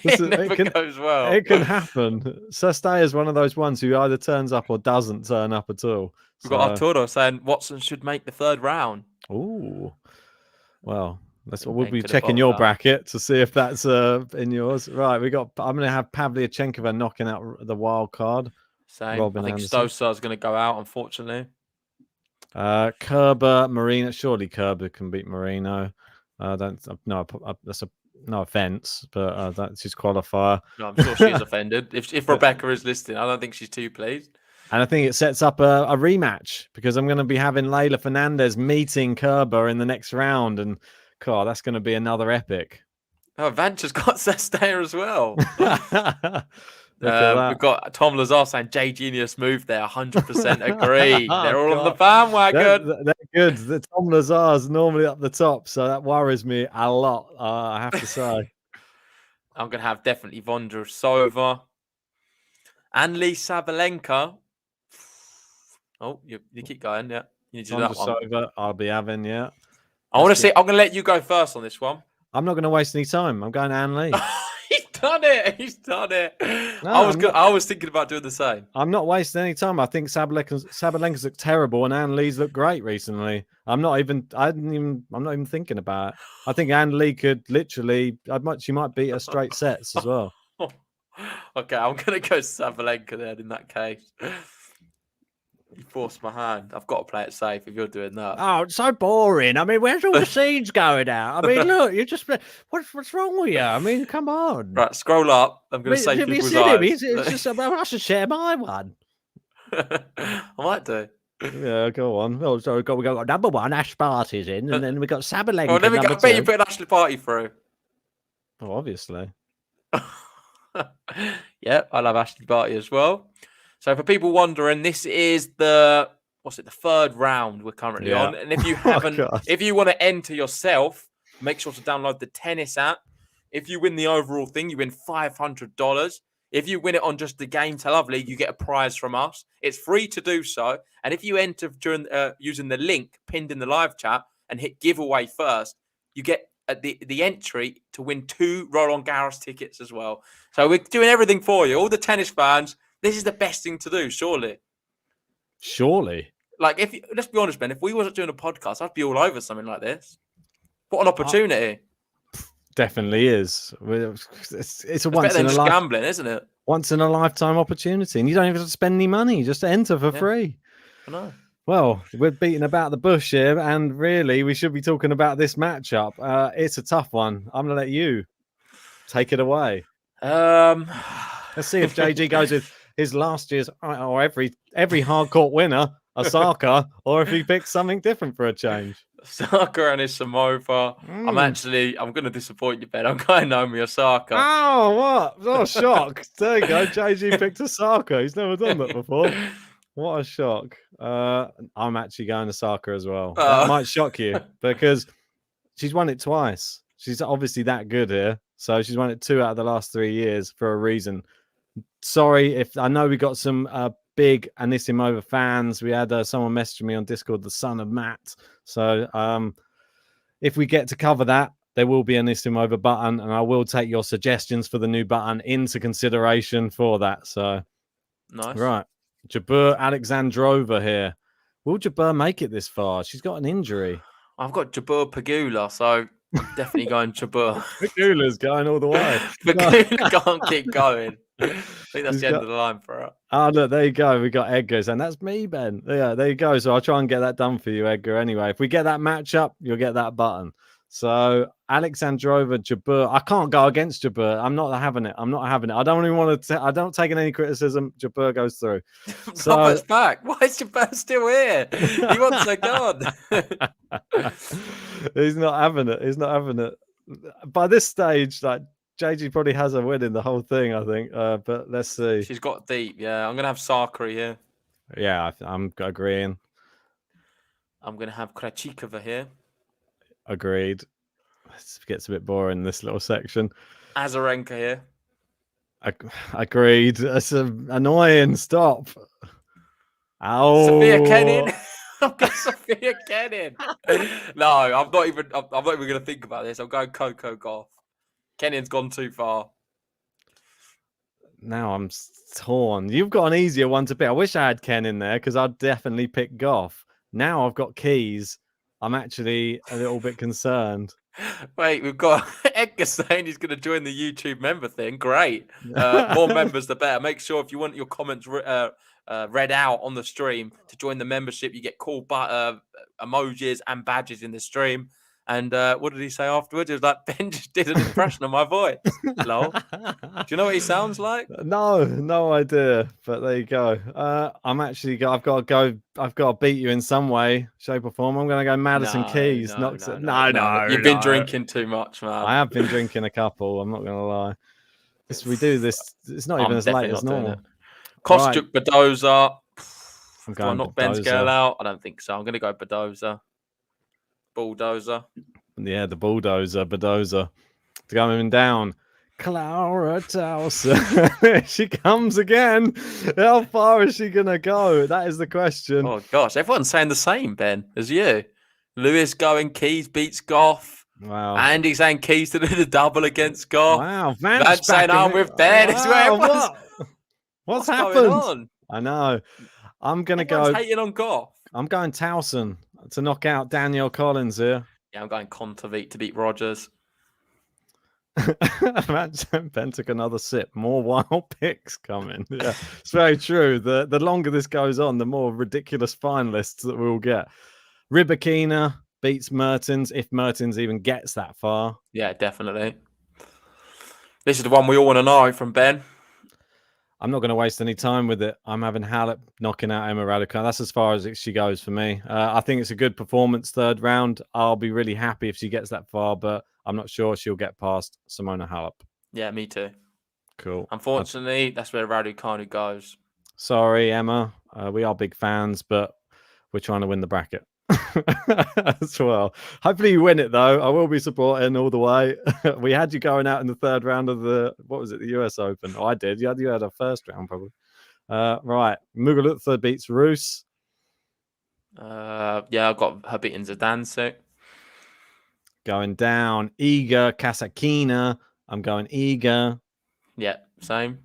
It goes well. It can happen. Sir Stayer is one of those ones who either turns up or doesn't turn up at all. We've got Arturo saying Watson should make the third round. Ooh. Well, we'll be checking your bracket to see if that's in yours. Right, I'm going to have Pavlyuchenkova knocking out the wild card. Same. I think Stosa is going to go out, unfortunately. Kerber, Marino. Surely Kerber can beat Marino. That's no offense, but that's his qualifier. No, I'm sure she's offended. If Rebecca is listening, I don't think she's too pleased. And I think it sets up a rematch because I'm going to be having Leylah Fernandez meeting Kerber in the next round. And, God, that's going to be another epic. Oh, Vancha's got Sestair as well. We've got Tom Lazar saying J Genius moved there. 100% agree. They're all on the bandwagon. They're good. The Tom Lazar's normally up the top, so that worries me a lot, I have to say. I'm going to have definitely Vondrasova. Anneli Sabalenka. Oh, you keep going, yeah. You need to do that one. I'll be having, yeah. I want to see. I'm going to let you go first on this one. I'm not going to waste any time. I'm going Anneli. He done it. He's done it. No, I was thinking about doing the same. I'm not wasting any time. I think Sabalenka's look terrible and Anne Lee's look great recently. I'm not even thinking about it. I think Anne Lee could literally. She might beat her straight sets as well. Okay, I'm gonna go Sabalenka then. In that case, you forced my hand. I've got to play it safe if you're doing that. Oh, it's so boring. I mean, where's all the scenes going out? I mean, look, you just what's wrong with you? I mean, come on. Right, scroll up. I'm going to save people's eyes. It's just I should share my one. I might do. Yeah, go on. Well, so we got number one, Ash Barty's in, and then we got Sabalenka. Well, then we got. I bet you put Ashley Barty through. Oh, obviously. Yeah, I love Ashley Barty as well. So for people wondering, this is the third round we're currently on. And if you haven't, if you want to enter yourself, make sure to download the tennis app. If you win the overall thing, you win $500. If you win it on just the Game to Love League, you get a prize from us. It's free to do so. And if you enter during using the link pinned in the live chat and hit giveaway first, you get the entry to win 2 Roland Garros tickets as well. So we're doing everything for you. All the tennis fans, this is the best thing to do, surely. Surely. Like, let's be honest, Ben, if we wasn't doing a podcast, I'd be all over something like this. What an opportunity. Definitely is. It's a once in a lifetime gambling, isn't it? Once in a lifetime opportunity, and you don't even have to spend any money, just to enter for free. I know. Well, we're beating about the bush here, and really, we should be talking about this matchup. It's a tough one. I'm going to let you take it away. Let's see if JG goes with his last year's or every hard court winner, Osaka, or if he picks something different for a change. Osaka and Samova. I'm going to disappoint you, Ben. I'm going Naomi Osaka. Oh, what? Oh, shock. There you go. JG picked Osaka. He's never done that before. What a shock. I'm actually going Osaka as well. That might shock you because she's won it twice. She's obviously that good here. So she's won it 2 out of the last 3 years for a reason. Sorry if I know we got some big Anisimova fans. We had someone messaging me on Discord, the son of Matt. So if we get to cover that, there will be an Anisimova button, and I will take your suggestions for the new button into consideration for that. So nice. Right. Jabeur Alexandrova here. Will Jabeur make it this far? She's got an injury. I've got Jabeur Pegula, so I'm definitely going Jabeur. Pegula's going all the way. Pegula can't keep going. I think that's the end of the line for her. Oh, look, there you go. We got Edgar's, and that's me, Ben. Yeah, there you go. So I'll try and get that done for you, Edgar. Anyway, if we get that matchup, you'll get that button. So Alexandrova, Jabeur. I can't go against Jabeur. I'm not having it. I don't even want to. I don't take any criticism. Jabeur goes through. So Robert's back. Why is Jabeur still here? He wants a god. He's not having it. By this stage, like JG probably has a win in the whole thing, I think. But let's see. She's got deep. Yeah, I'm gonna have Sakari here. Yeah, I'm agreeing. I'm gonna have Krejcikova here. Agreed. It gets a bit boring, this little section. Azarenka here. Agreed. That's annoying. Stop. Ow. Sophia Kenin. I've got Sophia Kenin. No, I'm not even going to think about this. I'm going Coco Gauff. Kenin's gone too far. Now I'm torn. You've got an easier one to pick. I wish I had Ken in there because I'd definitely pick Gauff. Now I've got Keys. I'm actually a little bit concerned. Wait, we've got Edgar saying he's going to join the YouTube member thing. Great. More members, the better. Make sure if you want your comments read out on the stream to join the membership, you get cool emojis and badges in the stream. And what did he say afterwards? It was like, Ben just did an impression of my voice. Lol. Do you know what he sounds like? No idea. But there you go. I've got to beat you in some way, shape, or form. I'm going to go Madison Keys. No. You've been drinking too much, man. I have been drinking a couple. I'm not going to lie. We do this. It's not even as late as normal. Kostjuk, right. Badoza. Do I knock Ben's girl out? I don't think so. I'm going to go Badoza. Bulldozer. Yeah, the bulldozer, Badoza. To go him down. Clara Towson. She comes again. How far is she going to go? That is the question. Oh, gosh. Everyone's saying the same, Ben, as you. Lewis going, Keys beats Gauff. Wow. Andy saying keys to the double against Goff. Wow. Vance saying I'm with Ben. It's where everyone's... What's going happened? on? I know. I'm going to Everyone's go. hating on Goff. I'm going Towson to knock out Daniel Collins here. Yeah, I'm going Kontaveit to beat Rogers. Ben took another sip. More wild picks coming. Yeah, it's very true. The longer this goes on, the more ridiculous finalists that we'll get. Ribakina beats Mertens, if Mertens even gets that far. Yeah, definitely. This is the one we all want to know from Ben. I'm not going to waste any time with it. I'm having Halep knocking out Emma Raducanu. That's as far as she goes for me. I think it's a good performance third round. I'll be really happy if she gets that far, but I'm not sure she'll get past Simona Halep. Yeah, me too. Cool. Unfortunately, that's where Raducanu goes. Sorry, Emma. We are big fans, but we're trying to win the bracket as well. Hopefully you win it, though. I will be supporting all the way. We had you going out in the third round of the US Open. Oh, I did. You had a first round, probably. Right. Muguruza beats Roos. Yeah, I've got her beating Zidane. Going down. Iga Kasakina. I'm going Iga. Yeah, same.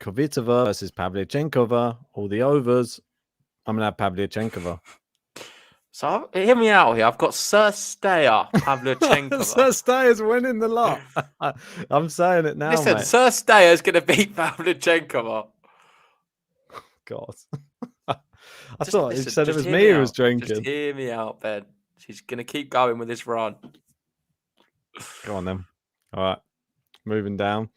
Kvitova versus Pavlyuchenkova. All the overs. I'm going to have Pavlyuchenkova. So, hear me out here. I've got Cirstea Pavlyuchenkova. Cirstea is winning the lot. I'm saying it now, Listen, mate. Cirstea is going to beat Pavlyuchenkova. God. I thought you said it was me who was drinking. Just hear me out, Ben. She's going to keep going with this run. Go on, then. All right. Moving down.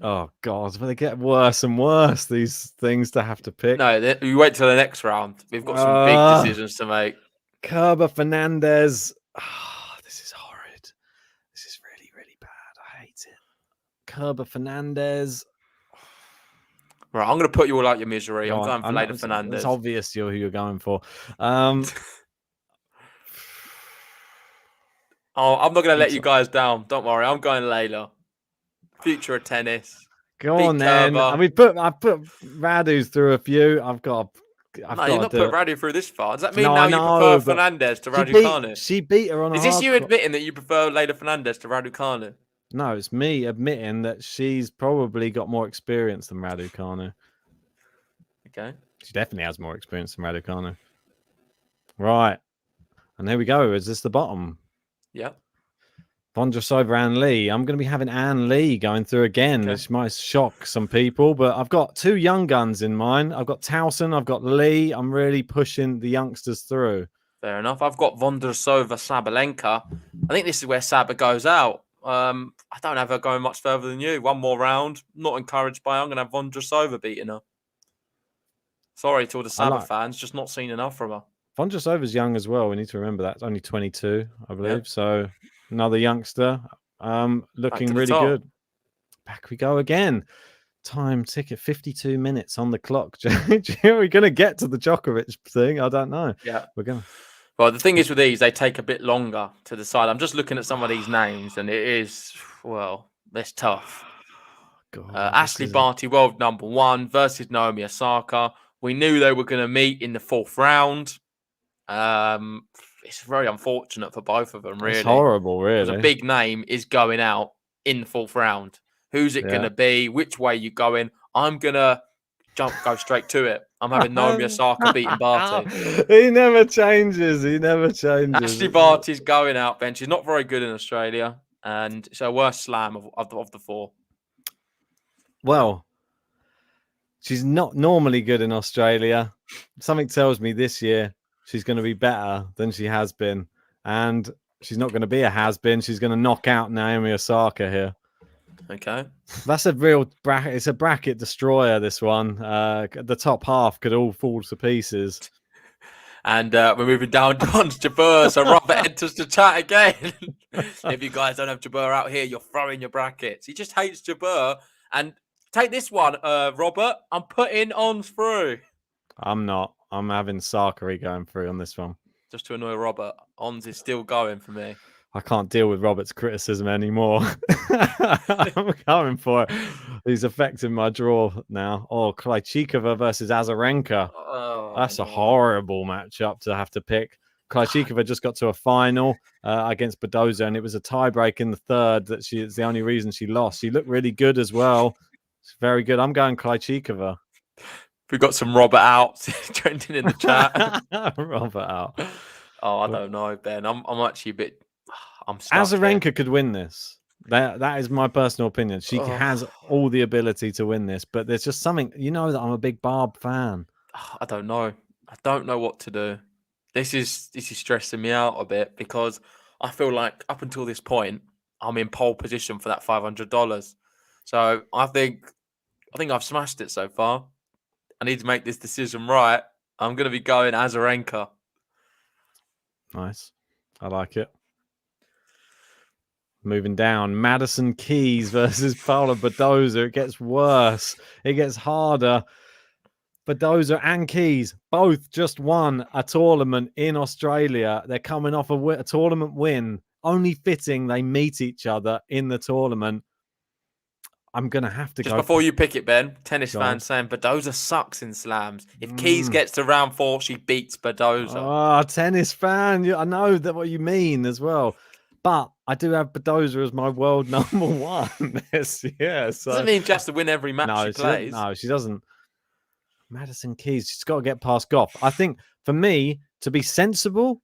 Oh, God. But they get worse and worse, these things to have to pick. No, you wait till the next round. We've got some big decisions to make. Kerber Fernandez. Oh, this is horrid. This is really, really bad. I hate it. Kerber Fernandez. Right, I'm going to put you all out your misery. I'm going for Leylah Fernandez. It's obvious who you're going for. Oh, I'm not going to let you guys down. Don't worry. I'm going Leylah. Future of tennis. Go on, then. I put Radu's through a few. You've not put Radu through this far. Does that mean now you prefer Fernandez to Raducanu? She beat her on a Is this you admitting that you prefer Leylah Fernandez to Raducanu? No, it's me admitting that she's probably got more experience than Raducanu. Okay. She definitely has more experience than Raducanu. Right. And there we go. Is this the bottom? Yeah. Vondrousova, Anne Lee. I'm going to be having Anne Lee going through again, which might shock some people, but I've got two young guns in mind. I've got Towson, I've got Lee. I'm really pushing the youngsters through. Fair enough. I've got Vondrousova, Sabalenka. I think this is where Saba goes out. I don't have her going much further than you. One more round. Not encouraged by her. I'm going to have Vondrousova beating her. Sorry to all the Saba fans. Just not seen enough from her. Vondrousova's young as well. We need to remember that. It's only 22, I believe. Yep. So another youngster looking really good. Back we go again. Time ticket, 52 minutes on the clock. Are we going to get to the Djokovic thing? I don't know. Yeah. We're going to. Well, the thing is with these, they take a bit longer to decide. I'm just looking at some of these names, and it is, well, it's tough. God, Ashley Barty, world number 1, versus Naomi Osaka. We knew they were going to meet in the 4th round. It's very unfortunate for both of them, really. It's horrible, really. Because a big name is going out in the 4th round. Who's it going to be? Which way you going? I'm going to go straight to it. I'm having Naomi Osaka beating Barty. He never changes. Ashley Barty's going out, Ben. She's not very good in Australia, and it's her worst slam of the 4. Well, she's not normally good in Australia. Something tells me this year she's going to be better than she has been, and she's not going to be a has-been. She's going to knock out Naomi Osaka here. Okay. That's a real bracket. It's a bracket destroyer, this one. The top half could all fall to pieces. And we're moving down John's Jabeur. So Robert enters the chat again. If you guys don't have Jabeur out here, you're throwing your brackets. He just hates Jabeur. And take this one, Robert. I'm putting ons through. I'm not. I'm having Sakari going through on this one. Just to annoy Robert. Ons is still going for me. I can't deal with Robert's criticism anymore. I'm coming for it. He's affecting my draw now. Oh, Krejcikova versus Azarenka. Oh, that's a horrible matchup to have to pick. Krejcikova just got to a final against Badoza, and it was a tiebreak in the third that it's the only reason she lost. She looked really good as well. It's very good. I'm going Krejcikova. We've got some Robert out trending in the chat. Robert out. Oh, I don't know, Ben. I'm actually a bit. I'm stuck Azarenka here. could win this. That is my personal opinion. She has all the ability to win this, but there's just something. You know that I'm a big Barb fan. I don't know. I don't know what to do. This is stressing me out a bit because I feel like up until this point I'm in pole position for that $500. So I think I've smashed it so far. I need to make this decision right. I'm going to be going Azarenka. Nice. I like it. Moving down, Madison Keys versus Paula Badoza. It gets worse. It gets harder. Badoza and Keys both just won a tournament in Australia. They're coming off a tournament win. Only fitting they meet each other in the tournament. I'm going to have to Just go. before you pick it, Ben, tennis Go fans saying Badoza sucks in slams. If Keys gets to round 4, she beats Badoza. Oh, tennis fan. I know that what you mean as well. But I do have Badoza as my world number one. Yeah. So doesn't mean just to win every match she plays. No, she doesn't. Madison Keys, she's got to get past Goff. I think for me, to be sensible,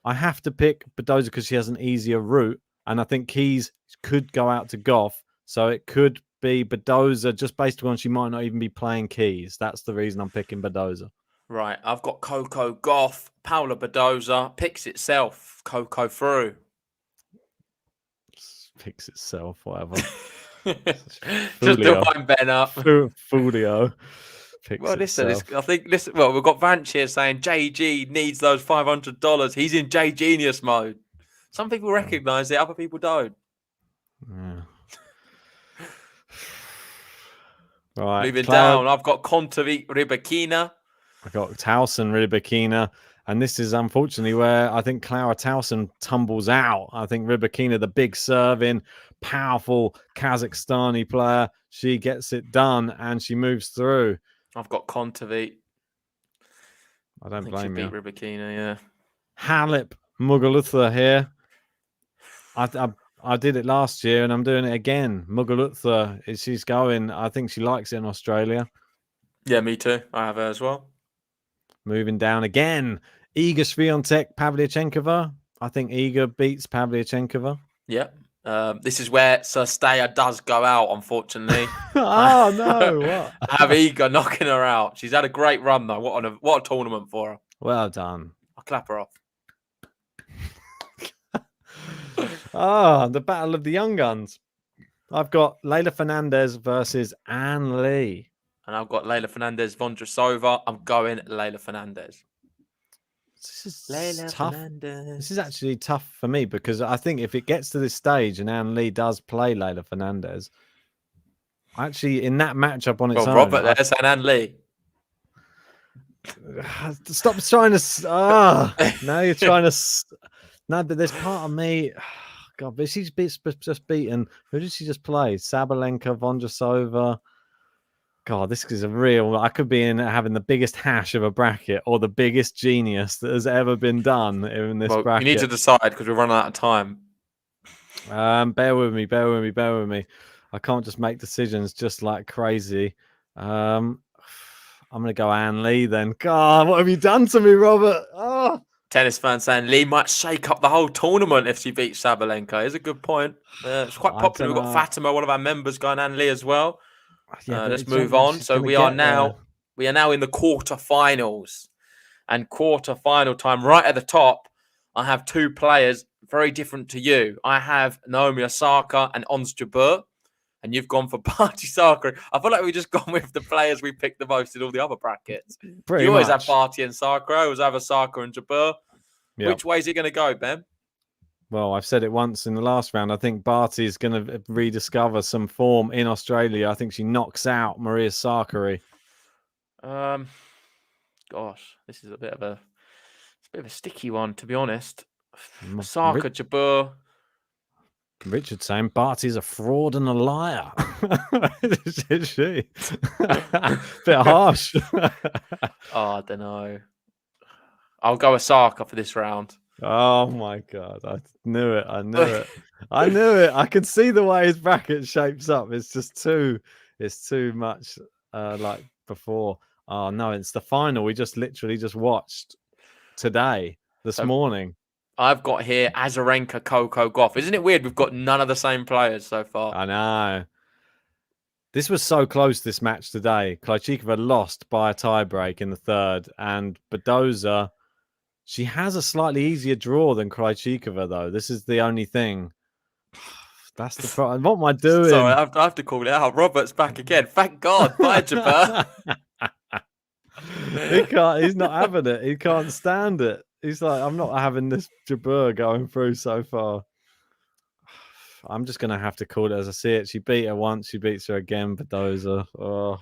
I have to pick Badoza because she has an easier route. And I think Keys could go out to Goff. So it could be Badoza just based on she might not even be playing Keys. That's the reason I'm picking Badoza. Right. I've got Coco Goff, Paula Badoza, picks itself, Coco through. Picks itself, whatever. Just to wind Ben up. Fulio. Well, listen, we've got Vanch here saying JG needs those $500. He's in J Genius mode. Some people recognise it, other people don't. Yeah. Right. Moving down, I've got Kontaveit Rybakina. I've got Towson Rybakina. And this is unfortunately where I think Clara Towson tumbles out. I think Rybakina, the big serving, powerful Kazakhstani player, she gets it done and she moves through. I've got Kontaveit. I don't blame you. Rybakina, yeah. Halep Muguruza here. I did it last year and I'm doing it again. Muguruza, she's going. I think she likes it in Australia. Yeah, me too. I have her as well. Moving down again. Iga Swiatek, Pavlyuchenkova. I think Iga beats Pavlyuchenkova. Yep. This is where Sir Stayer does go out, unfortunately. Oh, no. What? I have Iga knocking her out. She's had a great run, though. What a tournament for her. Well done. I'll clap her off. The battle of the young guns. I've got Leylah Fernandez versus Anne Lee. And I've got Leylah Fernandez, Vondrousova. I'm going Leylah Fernandez. This is Leylah tough. Fernandez. This is actually tough for me because I think if it gets to this stage and Anne Lee does play Leylah Fernandez, actually in that matchup on its own. Robert there's Anne Lee. Stop trying to. Now you're trying to. No, but there's part of me. God, but she's just beaten. Who did she just play? Sabalenka, Vondrousova. God, this is a real. I could be having the biggest hash of a bracket or the biggest genius that has ever been done in this bracket. You need to decide because we're running out of time. Bear with me. I can't just make decisions just like crazy. I'm going to go Anne Lee then. God, what have you done to me, Robert? Oh. Tennis fans saying Lee might shake up the whole tournament if she beats Sabalenka. Is a good point. It's quite popular. We've got Fatima, one of our members, going Anne Lee as well. Yeah, let's move on. So we are now in the quarterfinals, and quarterfinal time. Right at the top, I have two players very different to you. I have Naomi Osaka and Ons Jabeur, and you've gone for Barty Sakura. I feel like we've just gone with the players we picked the most in all the other brackets. You always have Barty and Sakura. I always have Osaka and Jabeur. Yep. Which way is it going to go, Ben? Well, I've said it once in the last round. I think Barty is going to rediscover some form in Australia. I think she knocks out Maria Sakkari. Gosh, this is a bit of a sticky one, to be honest. Osaka, Jabeur. Richard saying Barty's a fraud and a liar. Is she? Bit harsh. I don't know. I'll go Osaka for this round. Oh my god! I knew it. I knew it. I knew it. I can see the way his bracket shapes up. It's just too. It's too much. Like before. Oh no! It's the final. We just literally just watched today, this morning. I've got here Azarenka, Coco Gauff. Isn't it weird? We've got none of the same players so far. I know. This was so close, this match today. Krejcikova lost by a tiebreak in the third, and Badoza, she has a slightly easier draw than Krejcikova, though. This is the only thing. That's the problem. What am I doing? Sorry, I have to call it out. Robert's back again. Thank God. Bye, Jabber. He can't. He's not having it. He can't stand it. He's like, I'm not having this Jabber going through so far. I'm just gonna have to call it as I see it. She beat her once. She beats her again. Badoza. Oh,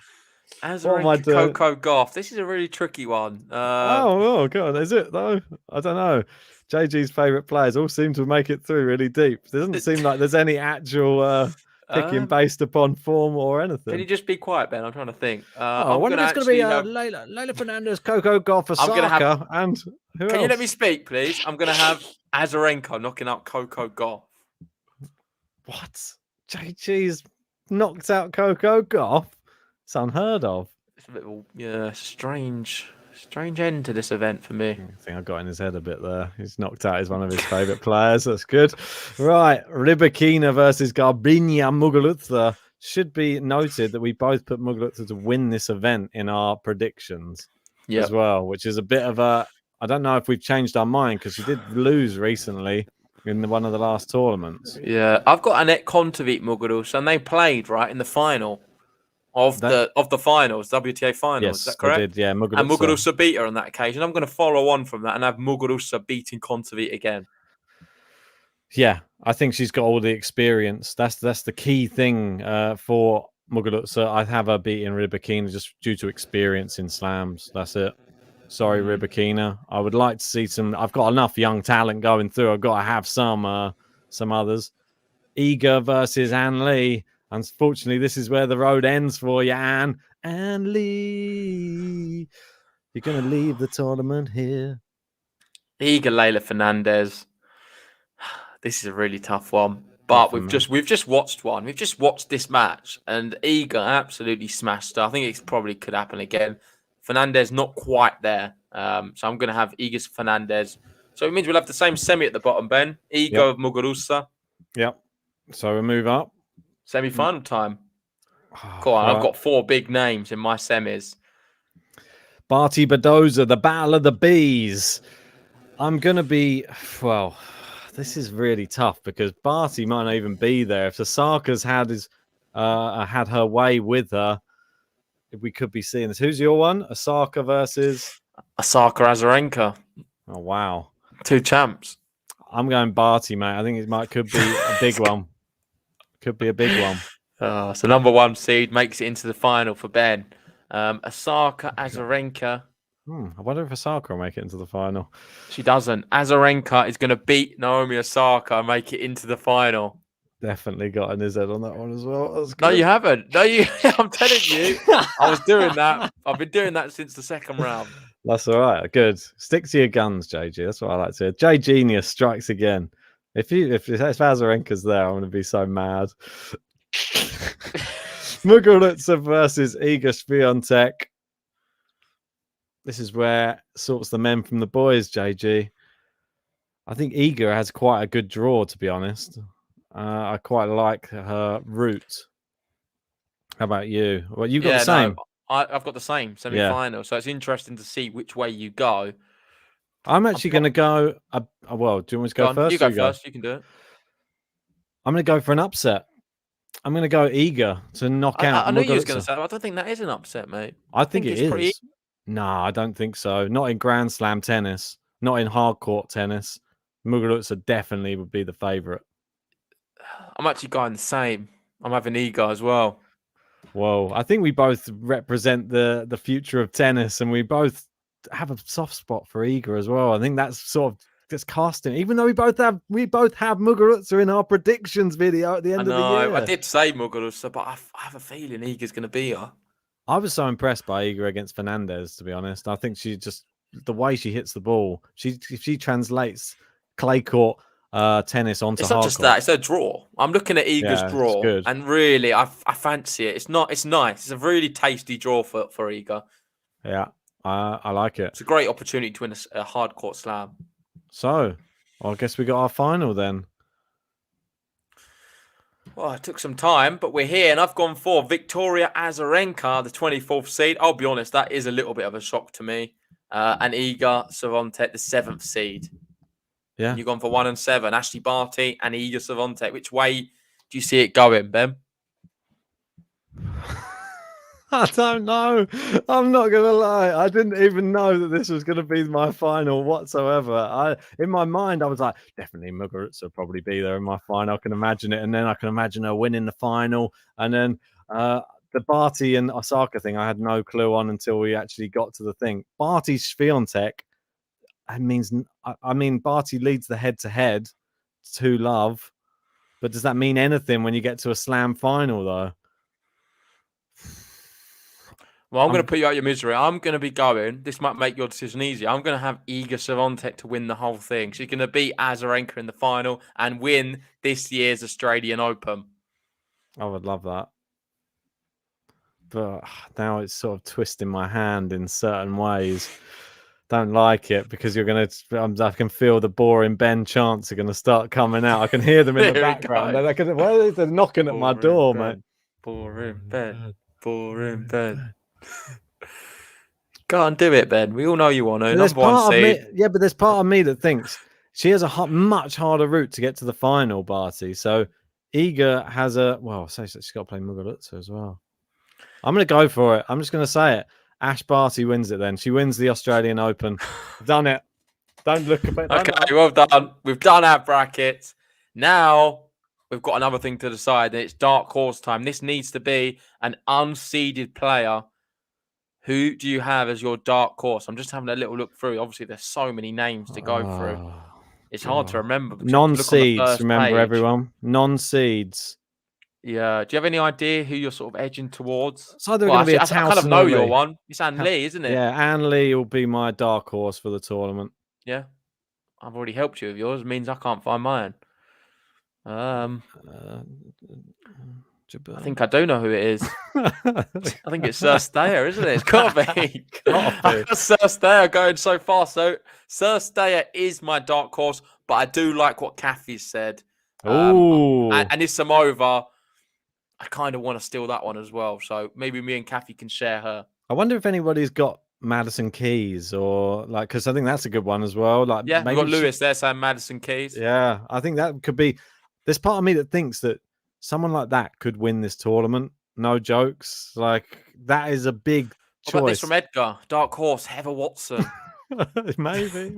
Azarenka, Coco Gauff. This is a really tricky one. Oh, God. Is it, though? I don't know. JG's favourite players all seem to make it through really deep. It doesn't seem like there's any actual picking based upon form or anything. Can you just be quiet, Ben? I'm trying to think. I wonder if it's going to be Leylah Fernandez, Coco Gauff, Osaka, and who else? Can you let me speak, please? I'm going to have Azarenka knocking out Coco Gauff. What? JG's knocked out Coco Gauff? It's unheard of. It's a bit of a strange end to this event for me. I think I got in his head a bit there. He's knocked out as one of his favourite players. That's good. Right, Rybakina versus Garbiñe Muguruza. Should be noted that we both put Muguruza to win this event in our predictions as well, which is a bit of a... I don't know if we've changed our mind because she did lose recently in one of the last tournaments. Yeah, I've got Anett Kontaveit Muguruza, and they played right in the final of the finals, WTA finals. Yes, is that correct? They did, yeah. And Muguruza beat her on that occasion. I'm going to follow on from that and have Muguruza beating Kontaveit again. Yeah, I think she's got all the experience. That's the key thing for Muguruza. I have her beating Rybakina just due to experience in slams. That's it. Sorry, Rybakina. I would like to see some. I've got enough young talent going through. I've got to have some others. Iga versus Ann Lee. Unfortunately, this is where the road ends for you, Ann. Ann Lee. You're going to leave the tournament here. Iga, Leylah Fernandez. This is a really tough one. But we've just watched one. We've just watched this match, and Iga absolutely smashed her. I think it probably could happen again. Fernandez not quite there. So I'm going to have Iga Fernandez. So it means we'll have the same semi at the bottom, Ben. Iga Muguruza. Yep. So we move up. Semi-final time. Go on, I've got 4 big names in my semis. Barty Badoza, the battle of the bees. I'm going to be... Well, this is really tough because Barty might not even be there. If Osaka's had her way with her, we could be seeing this. Who's your one? Osaka versus... Osaka Azarenka. Oh, wow. 2 champs. I'm going Barty, mate. I think it could be a big one. Could be a big one. So number 1 seed makes it into the final for Ben. Osaka Azarenka. I wonder if Osaka will make it into the final. She doesn't. Azarenka is going to beat Naomi Osaka and make it into the final. Definitely got in his head on that one as well. No, you haven't. No, I'm telling you. I was doing that. I've been doing that since the second round. That's all right. Good. Stick to your guns, JG. That's what I like to hear. J Genius strikes again. If Azarenka's there, I'm going to be so mad. Muguruza versus Iga Swiatek. This is where sorts the men from the boys, JG. I think Iga has quite a good draw, to be honest. I quite like her route. How about you? Well, you've got the same. No, I've got the same semi-final. So it's interesting to see which way you go. I'm actually going to go... well, do you want me to go first? You go first. You can do it. I'm going to go for an upset. I'm going to go Iga to knock out. I knew you was going to say that. I don't think that is an upset, mate. I think it is. No, I don't think so. Not in Grand Slam tennis. Not in hard court tennis. Muguruza definitely would be the favourite. I'm actually going the same. I'm having Iga as well. Whoa. I think we both represent the future of tennis, and we both have a soft spot for Iga as well. I think that's sort of just casting. Even though we both have Muguruza in our predictions video at the end of the year. I did say Muguruza, but I have a feeling Iga's going to beat her. I was so impressed by Iga against Fernandez, to be honest. I think she just the way she hits the ball. If she translates clay court tennis onto It's not hard just court. that; it's a draw. I'm looking at Iga's Yeah, it's draw, good. and really, I fancy it. It's nice. It's a really tasty draw for Iga. Yeah, I like it. It's a great opportunity to win a hard court slam. So, I guess we got our final then. Well, it took some time, but we're here, and I've gone for Victoria Azarenka, the 24th seed. I'll be honest, that is a little bit of a shock to me. And Iga Swiatek, the 7th seed. Yeah. You've gone for 1 and 7. Ashley Barty and Iga Swiatek. Which way do you see it going, Ben? I don't know. I'm not going to lie. I didn't even know that this was going to be my final whatsoever. In my mind, I was like, definitely Muguruza will probably be there in my final. I can imagine it. And then I can imagine her winning the final. And then the Barty and Osaka thing, I had no clue on until we actually got to the thing. Barty Swiatek, I mean, Barty leads the head-to-head 2-love. But does that mean anything when you get to a slam final, though? Well, I'm going to put you out your misery. I'm going to be going. This might make your decision easier. I'm going to have Iga Swiatek to win the whole thing. She's going to beat Azarenka in the final and win this year's Australian Open. I would love that. But now it's sort of twisting my hand in certain ways. Don't like it because you're going to. I can feel the boring Ben chants are going to start coming out. I can hear them in the background. They're knocking at my door, mate. Boring Ben. Boring Ben. Go and do it, Ben. We all know you want to. Number one seed. But there's part of me that thinks she has a much harder route to get to the final, Barty. So Iga has she's got to play Muguruza as well. I'm going to go for it. I'm just going to say it. Ash Barty wins it then. She wins the Australian Open. Done it. Don't look at it. Okay, well done. We've done our brackets. Now we've got another thing to decide, and it's dark horse time. This needs to be an unseeded player. Who do you have as your dark horse? I'm just having a little look through. Obviously, there's so many names to go through. It's hard to remember. Non-seeds, remember, everyone. Non-seeds. Yeah. Do you have any idea who you're sort of edging towards? It's either going to be I kind of know your one. It's Anne Lee, isn't it? Yeah, Anne Lee will be my dark horse for the tournament. Yeah. I've already helped you with yours. It means I can't find mine. I think I do know who it is. I think it's Sir Stayer, isn't it? It's got to be. Sir Stayer going so far. So Sir Stayer is my dark horse, but I do like what Kathy's said. And Islamova, I kind of want to steal that one as well. So maybe me and Kathy can share her. I wonder if anybody's got Madison Keys or because I think that's a good one as well. We've got Lewis there saying Madison Keys. Yeah, I think that could be. There's part of me that thinks that someone like that could win this tournament. No jokes. That is a big choice. What about this from Edgar? Dark horse, Heather Watson. Maybe.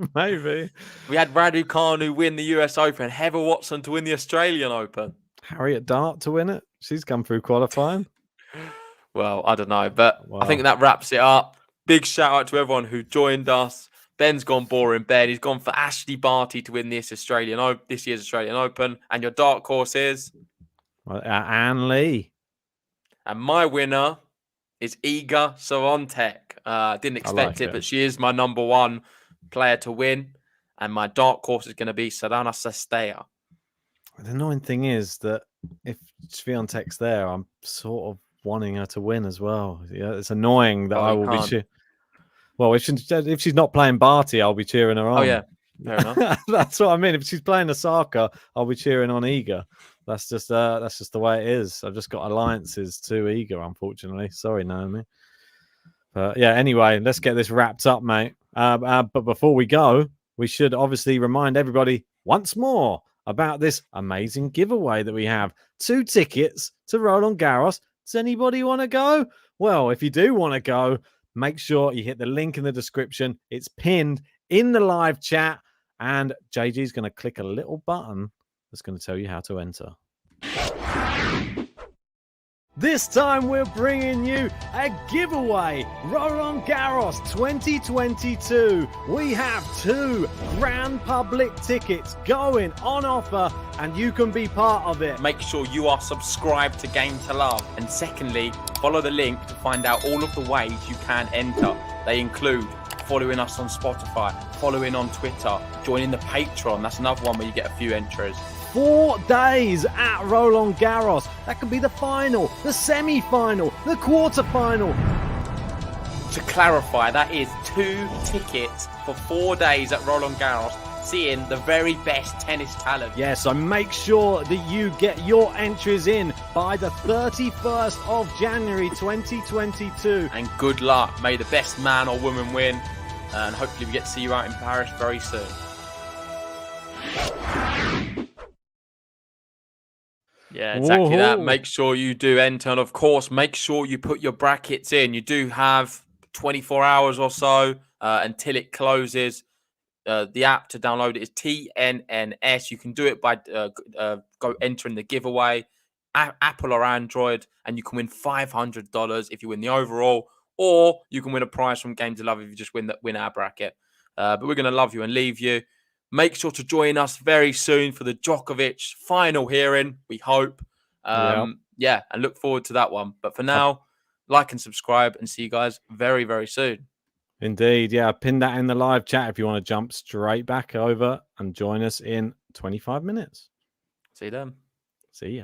We had Raducanu win the US Open, Heather Watson to win the Australian Open. Harriet Dart to win it. She's come through qualifying. Well, I don't know, but I think that wraps it up. Big shout out to everyone who joined us. Ben's gone boring. Ben, he's gone for Ashley Barty to win this year's Australian Open. And your dark horse is? Anne Lee. And my winner is Iga Swiatek. Didn't expect it, but she is my number one player to win. And my dark horse is going to be Sorana Cestella. The annoying thing is that if Swiatek's there, I'm sort of wanting her to win as well. Yeah, it's annoying that I will be. Well, if she's not playing Barty, I'll be cheering her on. Oh yeah, fair enough. That's what I mean. If she's playing Osaka, I'll be cheering on Iga. That's just the way it is. I've just got alliances to Iga, unfortunately. Sorry, Naomi. But yeah, anyway, let's get this wrapped up, mate. But before we go, we should obviously remind everybody once more about this amazing giveaway that we have. 2 tickets to Roland Garros. Does anybody want to go? Well, if you do want to go, make sure you hit the link in the description. It's pinned in the live chat. And JG's going to click a little button that's going to tell you how to enter. This time we're bringing you a giveaway. Roland Garros 2022. We have 2 Grand Public tickets going on offer and you can be part of it. Make sure you are subscribed to Game to Love. And secondly, follow the link to find out all of the ways you can enter. They include following us on Spotify, following on Twitter, joining the Patreon. That's another one where you get a few entries. 4 days at Roland Garros. That could be the final, the semi-final, the quarter-final. To clarify, that is 2 tickets for 4 days at Roland Garros, seeing the very best tennis talent. Yeah, so make sure that you get your entries in by the 31st of January 2022. And good luck. May the best man or woman win. And hopefully we get to see you out in Paris very soon. Yeah, exactly that. Make sure you do enter. And of course, make sure you put your brackets in. You do have 24 hours or so until it closes. The app to download it is TNNS. You can do it by go entering the giveaway, Apple or Android, and you can win $500 if you win the overall, or you can win a prize from Game to Love if you just win our bracket. But we're going to love you and leave you. Make sure to join us very soon for the Djokovic final hearing, we hope. Yeah, and look forward to that one. But for now, like and subscribe, and see you guys very, very soon. Indeed, yeah. Pin that in the live chat if you want to jump straight back over and join us in 25 minutes. See you then. See ya.